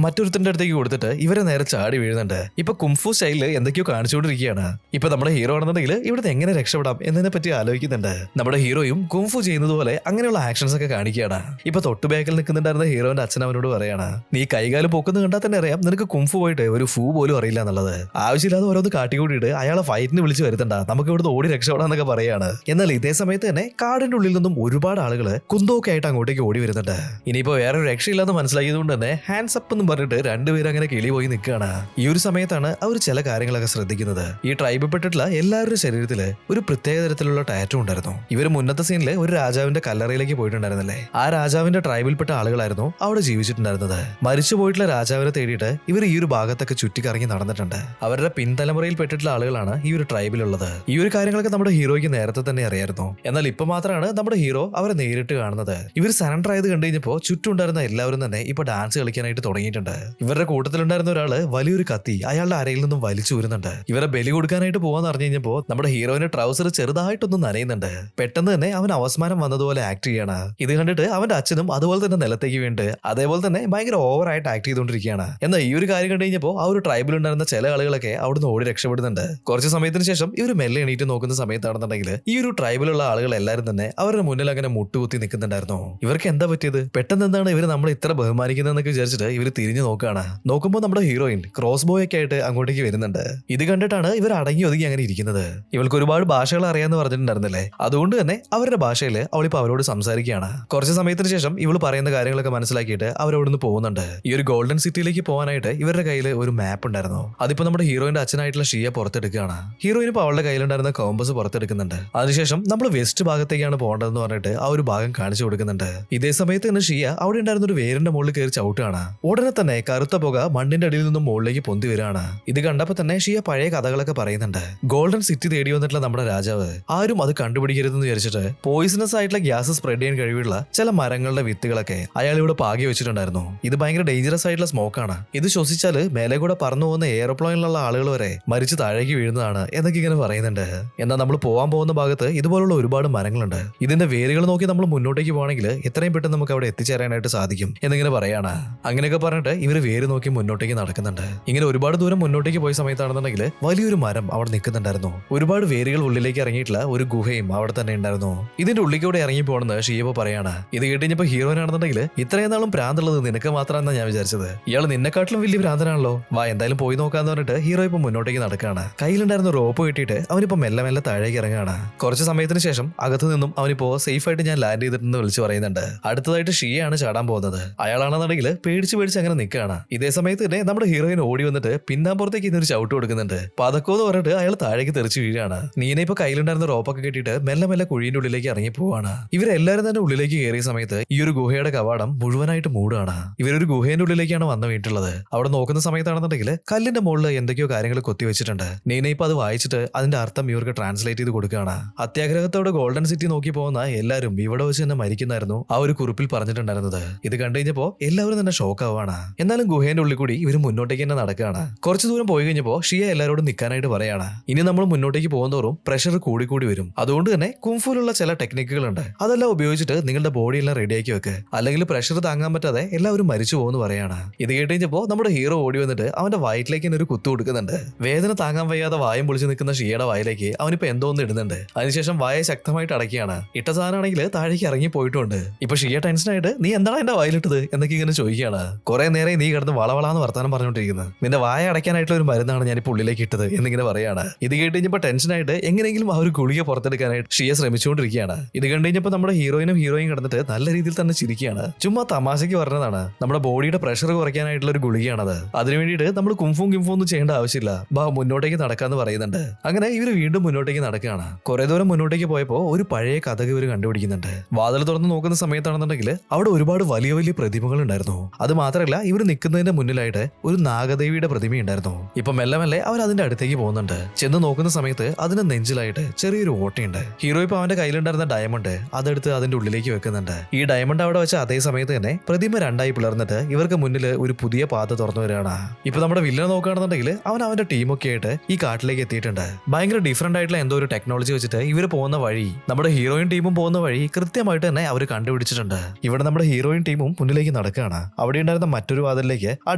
മറ്റൊരുത്തിന്റെ അടുത്തേക്ക് കൊടുത്തിട്ട് ഇവരെ നേരെ ചാടി വീഴുന്നുണ്ട്. ഇപ്പൊ കുംഫു സ്റ്റൈലില് എന്തൊക്കെയോ കാണിച്ചുകൊണ്ടിരിക്കുകയാണ്. ഇപ്പൊ നമ്മുടെ ഹീറോ ആണെന്നുണ്ടെങ്കിൽ ഇവിടുന്ന് എങ്ങനെ രക്ഷപ്പെടാം എന്നതിനെ പറ്റി ആലോചിക്കുന്നുണ്ട്. നമ്മുടെ ഹീറോയും കുംഫു ചെയ്യുന്നത് പോലെ അങ്ങനെയുള്ള ആക്ഷൻസ് ഒക്കെ കാണിക്കുകയാണ്. ഇപ്പൊ തൊട്ടു ബാക്കിൽ നിൽക്കുന്നുണ്ടായിരുന്ന ഹീറോന്റെ അച്ഛൻ അവനോട് പറയാണ്, നീ കൈകാലം പൊക്കുന്നത് കണ്ടാൽ തന്നെ അറിയാം നിനക്ക് കുംഫു പോയിട്ട് ഒരു ഫൂ പോലും അറിയില്ല എന്നുള്ളത്. ആവശ്യമില്ലാതെ ഓരോന്ന് കാട്ടിക്കൂട്ടിയിട്ട് അയാളെ ഫൈറ്റിന് വിളിച്ച് വരുത്തണ്ട, നമുക്ക് ഇവിടുന്ന് ഓടി രക്ഷപ്പെടാന്നൊക്കെ പറയാണ്. എന്നാൽ ഇതേ സമയത്ത് തന്നെ കാടിന്റെ ഉള്ളിൽ നിന്നും ഒരുപാട് ആളുകൾ കുന്തമൊക്കെ ആയിട്ട് അങ്ങോട്ടേക്ക് ഓടി വരുന്നുണ്ട്. ഇനിയിപ്പോ വേറെ ഒരു രക്ഷയില്ലാന്ന് മനസ്സിലാക്കിയതുകൊണ്ട് തന്നെ ഹാൻഡ്സ് അപ്പ് എന്ന് പറഞ്ഞിട്ട് രണ്ടുപേരും അങ്ങനെ കിളി പോയി നിൽക്കുകയാണ്. ഈ ഒരു സമയത്താണ് അവർ ചില കാര്യങ്ങളൊക്കെ ശ്രദ്ധിക്കുന്നത്. ഈ ട്രൈബിൽ പെട്ടിട്ടുള്ള എല്ലാവരുടെ ശരീരത്തില് ഒരു പ്രത്യേക തരത്തിലുള്ള ടാറ്റു ഉണ്ടായിരുന്നു. ഇവർ മുന്നത്തെ സീനില് ഒരു രാജാവിന്റെ കല്ലറയിലേക്ക് പോയിട്ടുണ്ടായിരുന്നല്ലേ, ആ രാജാവിന്റെ ട്രൈബിൽപ്പെട്ട ആളുകളായിരുന്നു അവിടെ ജീവിച്ചിട്ടുണ്ടായിരുന്നത്. മരിച്ചു പോയിട്ടുള്ള രാജാവിനെ തേടിയിട്ട് ഇവർ ഈ ഒരു ഭാഗത്തൊക്കെ ചുറ്റിക്കറങ്ങി നടന്നിട്ടുണ്ട്. അവരുടെ പിൻതലമുറയിൽ പെട്ടിട്ടുള്ള ആളുകളാണ് ഈ ഒരു ട്രൈബിലുള്ളത്. ഈ ഒരു കാര്യങ്ങളൊക്കെ നമ്മുടെ ഹീറോയ്ക്ക് നേരത്തെ തന്നെ അറിയായിരുന്നു. എന്നാൽ ഇപ്പൊ മാത്രമാണ് നമ്മുടെ ഹീറോ അവരെ നേരിട്ട് കാണുന്നത്. ഇവർ സറണ്ടർ ആയത് കണ്ടു കഴിഞ്ഞപ്പോ ചുറ്റുണ്ടായിരുന്ന എല്ലാവരും തന്നെ ഇപ്പൊ ഡാൻസ് കളിക്കാനായിട്ട് തുടങ്ങിയിട്ടുണ്ട്. ഇവരുടെ കൂട്ടത്തിലുണ്ടായിരുന്ന ഒരാള് വലിയൊരു കത്തി അയാളുടെ അരയിൽ നിന്നും വലിച്ചു വരുന്നുണ്ട്. ഇവരെ ബലി കൊടുക്കാനായിട്ട് പോവാന്ന് അറിഞ്ഞു കഴിഞ്ഞപ്പോ നമ്മുടെ ഹീറോയിന്റെ ട്രൗസർ ചെറുതായിട്ടൊന്നും നനയുന്നുണ്ട്. പെട്ടെന്ന് തന്നെ അവൻ അവസ്മാനം വന്നതുപോലെ ആക്ട് ചെയ്യാണ്. ഇത് കണ്ടിട്ട് അവന്റെ അച്ഛനും അതുപോലെ തന്നെ നിലത്തേക്ക് വീണ്ട് അതേപോലെ തന്നെ ഭയങ്കര ഓവറായിട്ട് ആക്ട് ചെയ്തുകൊണ്ടിരിക്കുകയാണ്. എന്നാൽ ഈ ഒരു കാര്യം കണ്ടു കഴിഞ്ഞപ്പോ ആ ഒരു ട്രൈബിൽ ഉണ്ടായിരുന്ന ചില ആളുകളൊക്കെ അവിടുന്ന് ഓടി രക്ഷപ്പെടുന്നുണ്ട്. കുറച്ച് സമയത്തിന് ശേഷം ഇവർ മെല്ലെ എണീറ്റ് നോക്കുന്ന സമയത്താണെന്നുണ്ടെങ്കിൽ ഈ ഒരു ട്രൈബിലുള്ള ആളുകൾ എല്ലാവരും തന്നെ അവരുടെ മുന്നിൽ അങ്ങനെ മുട്ടുകുത്തി നിൽക്കുന്നുണ്ടായിരുന്നു. ഇവർക്ക് എന്താ പറ്റിയത്? പെട്ടെന്ന് എന്താണ് ഇവർ നമ്മൾ ഇത്ര ബഹുമാനിക്കുന്നതെന്നൊക്കെ വിചാരിച്ചിട്ട് ഇവർ തിരിഞ്ഞു നോക്കുകയാണ്. നോക്കുമ്പോൾ നമ്മുടെ ഹീറോയിൻ ക്രോസ് ബോയ് ഒക്കെ ആയിട്ട് അങ്ങോട്ടേക്ക് വരുന്നുണ്ട്. ഇത് കണ്ടിട്ടാണ് ഇവർ അടങ്ങി ഒതുങ്ങി അങ്ങനെ ഇരിക്കുന്നത്. ഇവൾക്ക് ഒരുപാട് ഭാഷകൾ അറിയാന്ന് പറഞ്ഞിട്ടുണ്ടായിരുന്നില്ലേ, അതുകൊണ്ട് തന്നെ അവരുടെ ഭാഷയിൽ അവളിപ്പോ അവരോട് സംസാരിക്കുകയാണ്. കുറച്ച് സമയത്തിന് ശേഷം ഇവൾ പറയുന്ന കാര്യങ്ങളൊക്കെ മനസ്സിലാക്കിയിട്ട് അവരവിടുന്ന് പോകുന്നുണ്ട്. ഈ ഒരു ഗോൾഡൻ സിറ്റിയിലേക്ക് പോകാനായിട്ട് ഇവരുടെ കയ്യിൽ ഒരു മാപ്പ് ഉണ്ടായിരുന്നു. അതിപ്പോ നമ്മുടെ ഹീറോയിന്റെ അച്ഛനായിട്ടുള്ള ഷിയ പുറത്തെടുക്കുകയാണ്. ഹീറോയിൻ ഇപ്പൊ അവളുടെ കയ്യിലുണ്ടായിരുന്ന കോമ്പസ് പുറത്തെടുക്കുന്നുണ്ട്. അതിനുശേഷം നമ്മൾ വെസ്റ്റ് ഭാഗത്തേക്കാണ് പോകേണ്ടതെന്ന് പറഞ്ഞിട്ട് ആ ഒരു ഭാഗം കാണിച്ചു കൊടുക്കുന്നുണ്ട്. ഇതേ സമയത്ത് തന്നെ ഷിയ അവിടെ ഉണ്ടായിരുന്ന ഒരു വേരിന്റെ മുകളിൽ കയറി ചവിട്ടുകയാണ്. ഉടനെ തന്നെ കറുത്ത പുക മണ്ണിന്റെ അടിയിൽ നിന്നും മുകളിലേക്ക് പൊന്തി വരികയാണ്. ഇത് കണ്ടപ്പോ തന്നെ ഷിയ പഴയ കഥകളൊക്കെ പറയുന്നുണ്ട്. ഗോൾഡൻ സിറ്റി തേടി വന്നിട്ടുള്ള നമ്മുടെ രാജാവ് ആരും അത് കണ്ടുപിടിക്കരുതെന്ന് വിചാരിച്ചിട്ട് പോയിസണസ് ആയിട്ടുള്ള ഗ്യാസ് സ്പ്രെഡ് ചെയ്യാൻ കഴിവുള്ള ചില മരങ്ങളുടെ വിത്തുകളൊക്കെ അയാൾ ഇവിടെ പാകി വെച്ചിട്ടുണ്ടായിരുന്നു. ഇത് ഭയങ്കര ഡേഞ്ചറസ് ആയിട്ടുള്ള സ്മോക്കാണ്. ഇത് ശ്വസിച്ചാല് മേലെ കൂടെ പറന്നു പോകുന്ന എയർപ്ലെയിനിലുള്ള ആളുകൾ വരെ മരിച്ച് താഴേക്ക് വീഴുന്നതാണ് എന്നൊക്കെ ഇങ്ങനെ പറയുന്നുണ്ട്. എന്നാൽ നമ്മൾ പോകാൻ പോകുന്ന ഭാഗത്ത് ഇതുപോലുള്ള ഒരുപാട് മരങ്ങളുണ്ട്. ഇതിന്റെ വേരുകൾ നോക്കി നമ്മൾ മുന്നോട്ടേക്ക് പോകണമെങ്കിൽ എത്രയും പെട്ടെന്ന് നമുക്ക് അവിടെ എത്തിച്ചേരാനായിട്ട് സാധിക്കും എന്നിങ്ങനെ പറയാണ്. അങ്ങനെയൊക്കെ പറഞ്ഞിട്ട് ഇവർ വേര് നോക്കി മുന്നോട്ടേക്ക് നടക്കുന്നുണ്ട്. ഇങ്ങനെ ഒരുപാട് ദൂരം മുന്നോട്ടേക്ക് പോയ സമയത്താണെന്നുണ്ടെങ്കിൽ വലിയൊരു മരം അവിടെ നിൽക്കുന്നുണ്ടായിരുന്നു. ഒരുപാട് വേരുകൾ ഉള്ളിലേക്ക് ഇറങ്ങിയിട്ടുള്ള ഒരു ഗുഹയും അവിടെ തന്നെ ഉണ്ടായിരുന്നു. ഇതിന്റെ ഉള്ളിലൂടെ ഇറങ്ങി പോകണമെന്ന് ഷീയപ്പോ പറയാണ്. ഇത് കേട്ടുകഴിഞ്ഞപ്പോ ഹീറോയിനാണെന്നുണ്ടെങ്കിൽ ഇത്രയും നാളും പ്രാന്തുള്ളത് നിനക്ക് മാത്രമെന്നാണ് ഞാൻ വിചാരിച്ചത്. ഇയാൾ നിന്നെ നിന്നെക്കാട്ടിലും വലിയ ഭ്രാന്തനാണല്ലോ, വാ എന്തായാലും പോയി നോക്കാന്ന് പറഞ്ഞിട്ട് ഹീറോ ഇപ്പൊ മുന്നോട്ടേക്ക് നടക്കുകയാണ്. കയ്യിലുണ്ടായിരുന്ന റോപ്പ് കിട്ടിയിട്ട് അവനിപ്പോ മെല്ലെ മെല്ലെ താഴേക്ക് ഇറങ്ങുകയാണ്. കുറച്ച് സമയത്തിന് ശേഷം അകത്തു നിന്നും അവനിപ്പോ സേഫ് ആയിട്ട് ഞാൻ ലാൻഡ് ചെയ്തിട്ടെന്ന് വിളിച്ചു പറയുന്നുണ്ട്. അടുത്തതായിട്ട് ഷിയയാണ് ചാടാൻ പോകുന്നത്. അയാളാണെന്നുണ്ടെങ്കിൽ പേടിച്ച് അങ്ങനെ നിൽക്കുകയാണ്. ഇതേ സമയത്ത് തന്നെ നമ്മുടെ ഹീറോയിൻ ഓടി വന്നിട്ട് പിന്നാമ്പുറത്തേക്ക് ഇന്നൊരു ചവിട്ട് കൊടുക്കുന്നുണ്ട്. പതക്കോന്ന് പറഞ്ഞിട്ട് അയാൾ താഴേക്ക് തെറിച്ച് വീഴാണ്. നീന ഇപ്പൊ കയ്യിലുണ്ടായിരുന്ന റോപ്പൊക്കെ കെട്ടിയിട്ട് മെല്ലെ മെല്ലെ കുഴിയുടെ ഉള്ളിലേക്ക് ഇറങ്ങി പോവാണ്. ഇവരെല്ലാരും തന്നെ ഉള്ളിലേക്ക് കയറിയ സമയത്ത് ഈ ഒരു ഗുഹയുടെ കവാടം മുഴുവനായിട്ട് മൂടുകയാണ്. ഇവരൊരു ഗുഹേന്റെ ഉള്ളിലേക്കാണ് വന്നു വീട്ടുള്ളത്. അവിടെ നോക്കുന്ന സമയത്താണെന്നുണ്ടെങ്കിൽ കല്ലിന്റെ മുകളിൽ എന്തൊക്കെയോ കാര്യങ്ങൾ കൊത്തിവെച്ചിട്ടുണ്ട്. നീന ഇപ്പൊ അത് വായിച്ചിട്ട് അതിന്റെ അർത്ഥം ഇവർക്ക് ട്രാൻസ്ലേറ്റ് ചെയ്ത് കൊടുക്കുകയാണ്. അത്യാഗ്രഹത്തോടെ ഗോൾഡൻ സിറ്റി നോക്കി പോകുന്ന എല്ലാവരും ഇവിടെ വെച്ച് തന്നെ മരിക്കുന്നായിരുന്നു ആ ഒരു കുറിപ്പിൽ പറഞ്ഞിട്ടുണ്ടായിരുന്നത്. ഇത് കണ്ടു കഴിഞ്ഞപ്പോ എല്ലാവരും തന്നെ ഷോക്ക് ആവാണ്. എന്നാലും ഗുഹേന്റെ ഉള്ളിൽ കൂടി ഇവർ മുന്നോട്ടേക്ക് തന്നെ നടക്കുകയാണ്. കുറച്ചു ദൂരം പോയി കഴിഞ്ഞപ്പോ ഷിയ എല്ലാവരോടും നിൽക്കാനായിട്ട് പറയാണ്. ഇനി നമ്മൾ മുന്നോട്ടേക്ക് പോകുന്നതോറും പ്രഷർ കൂടി വരും. അതുകൊണ്ട് തന്നെ കുംഫുലുള്ള ചില ടെക്നിക്കുകളുണ്ട്. അതെല്ലാം ഉപയോഗിച്ചിട്ട് നിങ്ങളുടെ ബോഡി എല്ലാം റെഡിയാക്കി വെക്ക്, അല്ലെങ്കിൽ പ്രഷർ താങ്ങാൻ പറ്റാതെ എല്ലാവരും മരിച്ചു പോകുന്നു പറയാണ്. ഇത് കേട്ട് കഴിഞ്ഞപ്പോ നമ്മുടെ ഹീറോ ഓടി വന്നിട്ട് അവന്റെ വയറ്റിലേക്ക് ഒരു കുത്തു കൊടുക്കുന്നുണ്ട്. വേദന താങ്ങാൻ വയ്യാതെ വായം പൊളിച്ച് നിൽക്കുന്ന ഷിയയുടെ വായിലേക്ക് അവനിപ്പോ എന്തോ ഒന്ന് ഇടുന്നുണ്ട്. അതിനുശേഷം വായ ശക്തമായിട്ട് അടക്കിയാണ്. ഇട്ട സാധനമാണെങ്കിൽ താഴേക്ക് ഇറങ്ങി പോയിട്ടുണ്ട്. ഇപ്പൊ ഷിയ ടെൻഷനായിട്ട് നീ എന്താണ് എന്റെ വായിലിട്ടത് എന്നൊക്കെ ഇങ്ങനെ ചോദിക്കുകയാണ്. കുറെ നേരം നീ കിടന്ന് വളവളാന്ന് വർത്താനം പറഞ്ഞുകൊണ്ടിരിക്കുന്നത്, നിന്റെ വായ അടയ്ക്കാനായിട്ടുള്ള ഒരു മരുന്നാണ് ഞാനിപ്പോൾ ഉള്ളിലേക്ക് ഇട്ടത് എന്നിങ്ങനെ പറയാണ്. ഇത് കേട്ട് കഴിഞ്ഞപ്പോ ടെൻഷനായിട്ട് എങ്ങനെയെങ്കിലും ആ ഒരു ഗുളിക പുറത്തെടുക്കാനായിട്ട് ഷിയ ശ്രമിച്ചുകൊണ്ടിരിക്കുകയാണ്. ഇത് കണ്ടു കഴിഞ്ഞപ്പോ നമ്മുടെ ഹീറോയിനും കിടന്നിട്ട് നല്ല രീതിയിൽ തന്നെ ചിരിക്കുകയാണ്. ചുമ്മാ തമാശയ്ക്ക് പറഞ്ഞതാണ്. നമ്മുടെ ബോഡിയുടെ പ്രഷർ കുറയ്ക്കാനായിട്ടുള്ള ഒരു ഗുളികയാണത്. അതിനു വേണ്ടിയിട്ട് നമ്മൾ കുംഫും ഒന്നും ചെയ്യേണ്ട ആവശ്യമില്ല, ബാ മുന്നോട്ടേക്ക് നടക്കാന്ന് പറയുന്നുണ്ട്. അങ്ങനെ ഇവർ വീണ്ടും മുന്നോട്ടേക്ക് നടക്കുകയാണ്. കുറെ ദൂരം മുന്നോട്ടേക്ക് പോയപ്പോ ഒരു പഴയ കഥക് ഇവർ കണ്ടുപിടിക്കുന്നുണ്ട്. വാതിൽ തുറന്ന് നോക്കുന്ന സമയത്താണെന്നുണ്ടെങ്കിൽ അവിടെ ഒരുപാട് വലിയ വലിയ പ്രതിമകൾ ഉണ്ടായിരുന്നു. അത് മാത്രമല്ല ഇവർ നിൽക്കുന്നതിന്റെ മുന്നിലായിട്ട് ഒരു നാഗദേവിയുടെ പ്രതിമയുണ്ടായിരുന്നു. ഇപ്പൊ മെല്ലെ മെല്ലെ അവർ അതിന്റെ അടുത്തേക്ക് പോകുന്നുണ്ട്. ചെന്ന് നോക്കുന്ന സമയത്ത് അതിന് നെഞ്ചിലായിട്ട് ചെറിയൊരു ഓട്ടയുണ്ട്. ഹീറോ ഇപ്പൊ അവന്റെ കയ്യിലുണ്ടായിരുന്ന ഡയമണ്ട് അതെടുത്ത് അതിന്റെ ഉള്ളിലേക്ക് വെക്കുന്നുണ്ട്. ഈ ഡയമണ്ട് അവിടെ വെച്ച അതേ സമയത്ത് തന്നെ പ്രതിമ രണ്ടായി പിളർന്നിട്ട് ഇവർക്ക് മുന്നിൽ ഒരു പുതിയ പാത തുറന്നു വരികയാണ്. ഇപ്പൊ നമ്മുടെ വില്ലനെ നോക്കുകയാണെന്നുണ്ടെങ്കിൽ അവന്റെ ടീമൊക്കെ ആയിട്ട് ഈ കാട്ടിലേക്ക് എത്തിയിട്ടുണ്ട്. ഭയങ്കര ഡിഫറന്റ് ആയിട്ടുള്ള എന്തോ ഒരു ടെക്നോളജി വെച്ചിട്ട് ഇവർ പോകുന്ന വഴി, നമ്മുടെ ഹീറോയിൻ ടീമും പോകുന്ന വഴി കൃത്യമായിട്ട് തന്നെ അവർ കണ്ടുപിടിച്ചിട്ടുണ്ട്. ഇവിടെ നമ്മുടെ ഹീറോയിൻ ടീമും മുന്നിലേക്ക് നടക്കുകയാണ്. അവിടെ ഉണ്ടായിരുന്ന മറ്റൊരു വാതിലേക്ക് ആ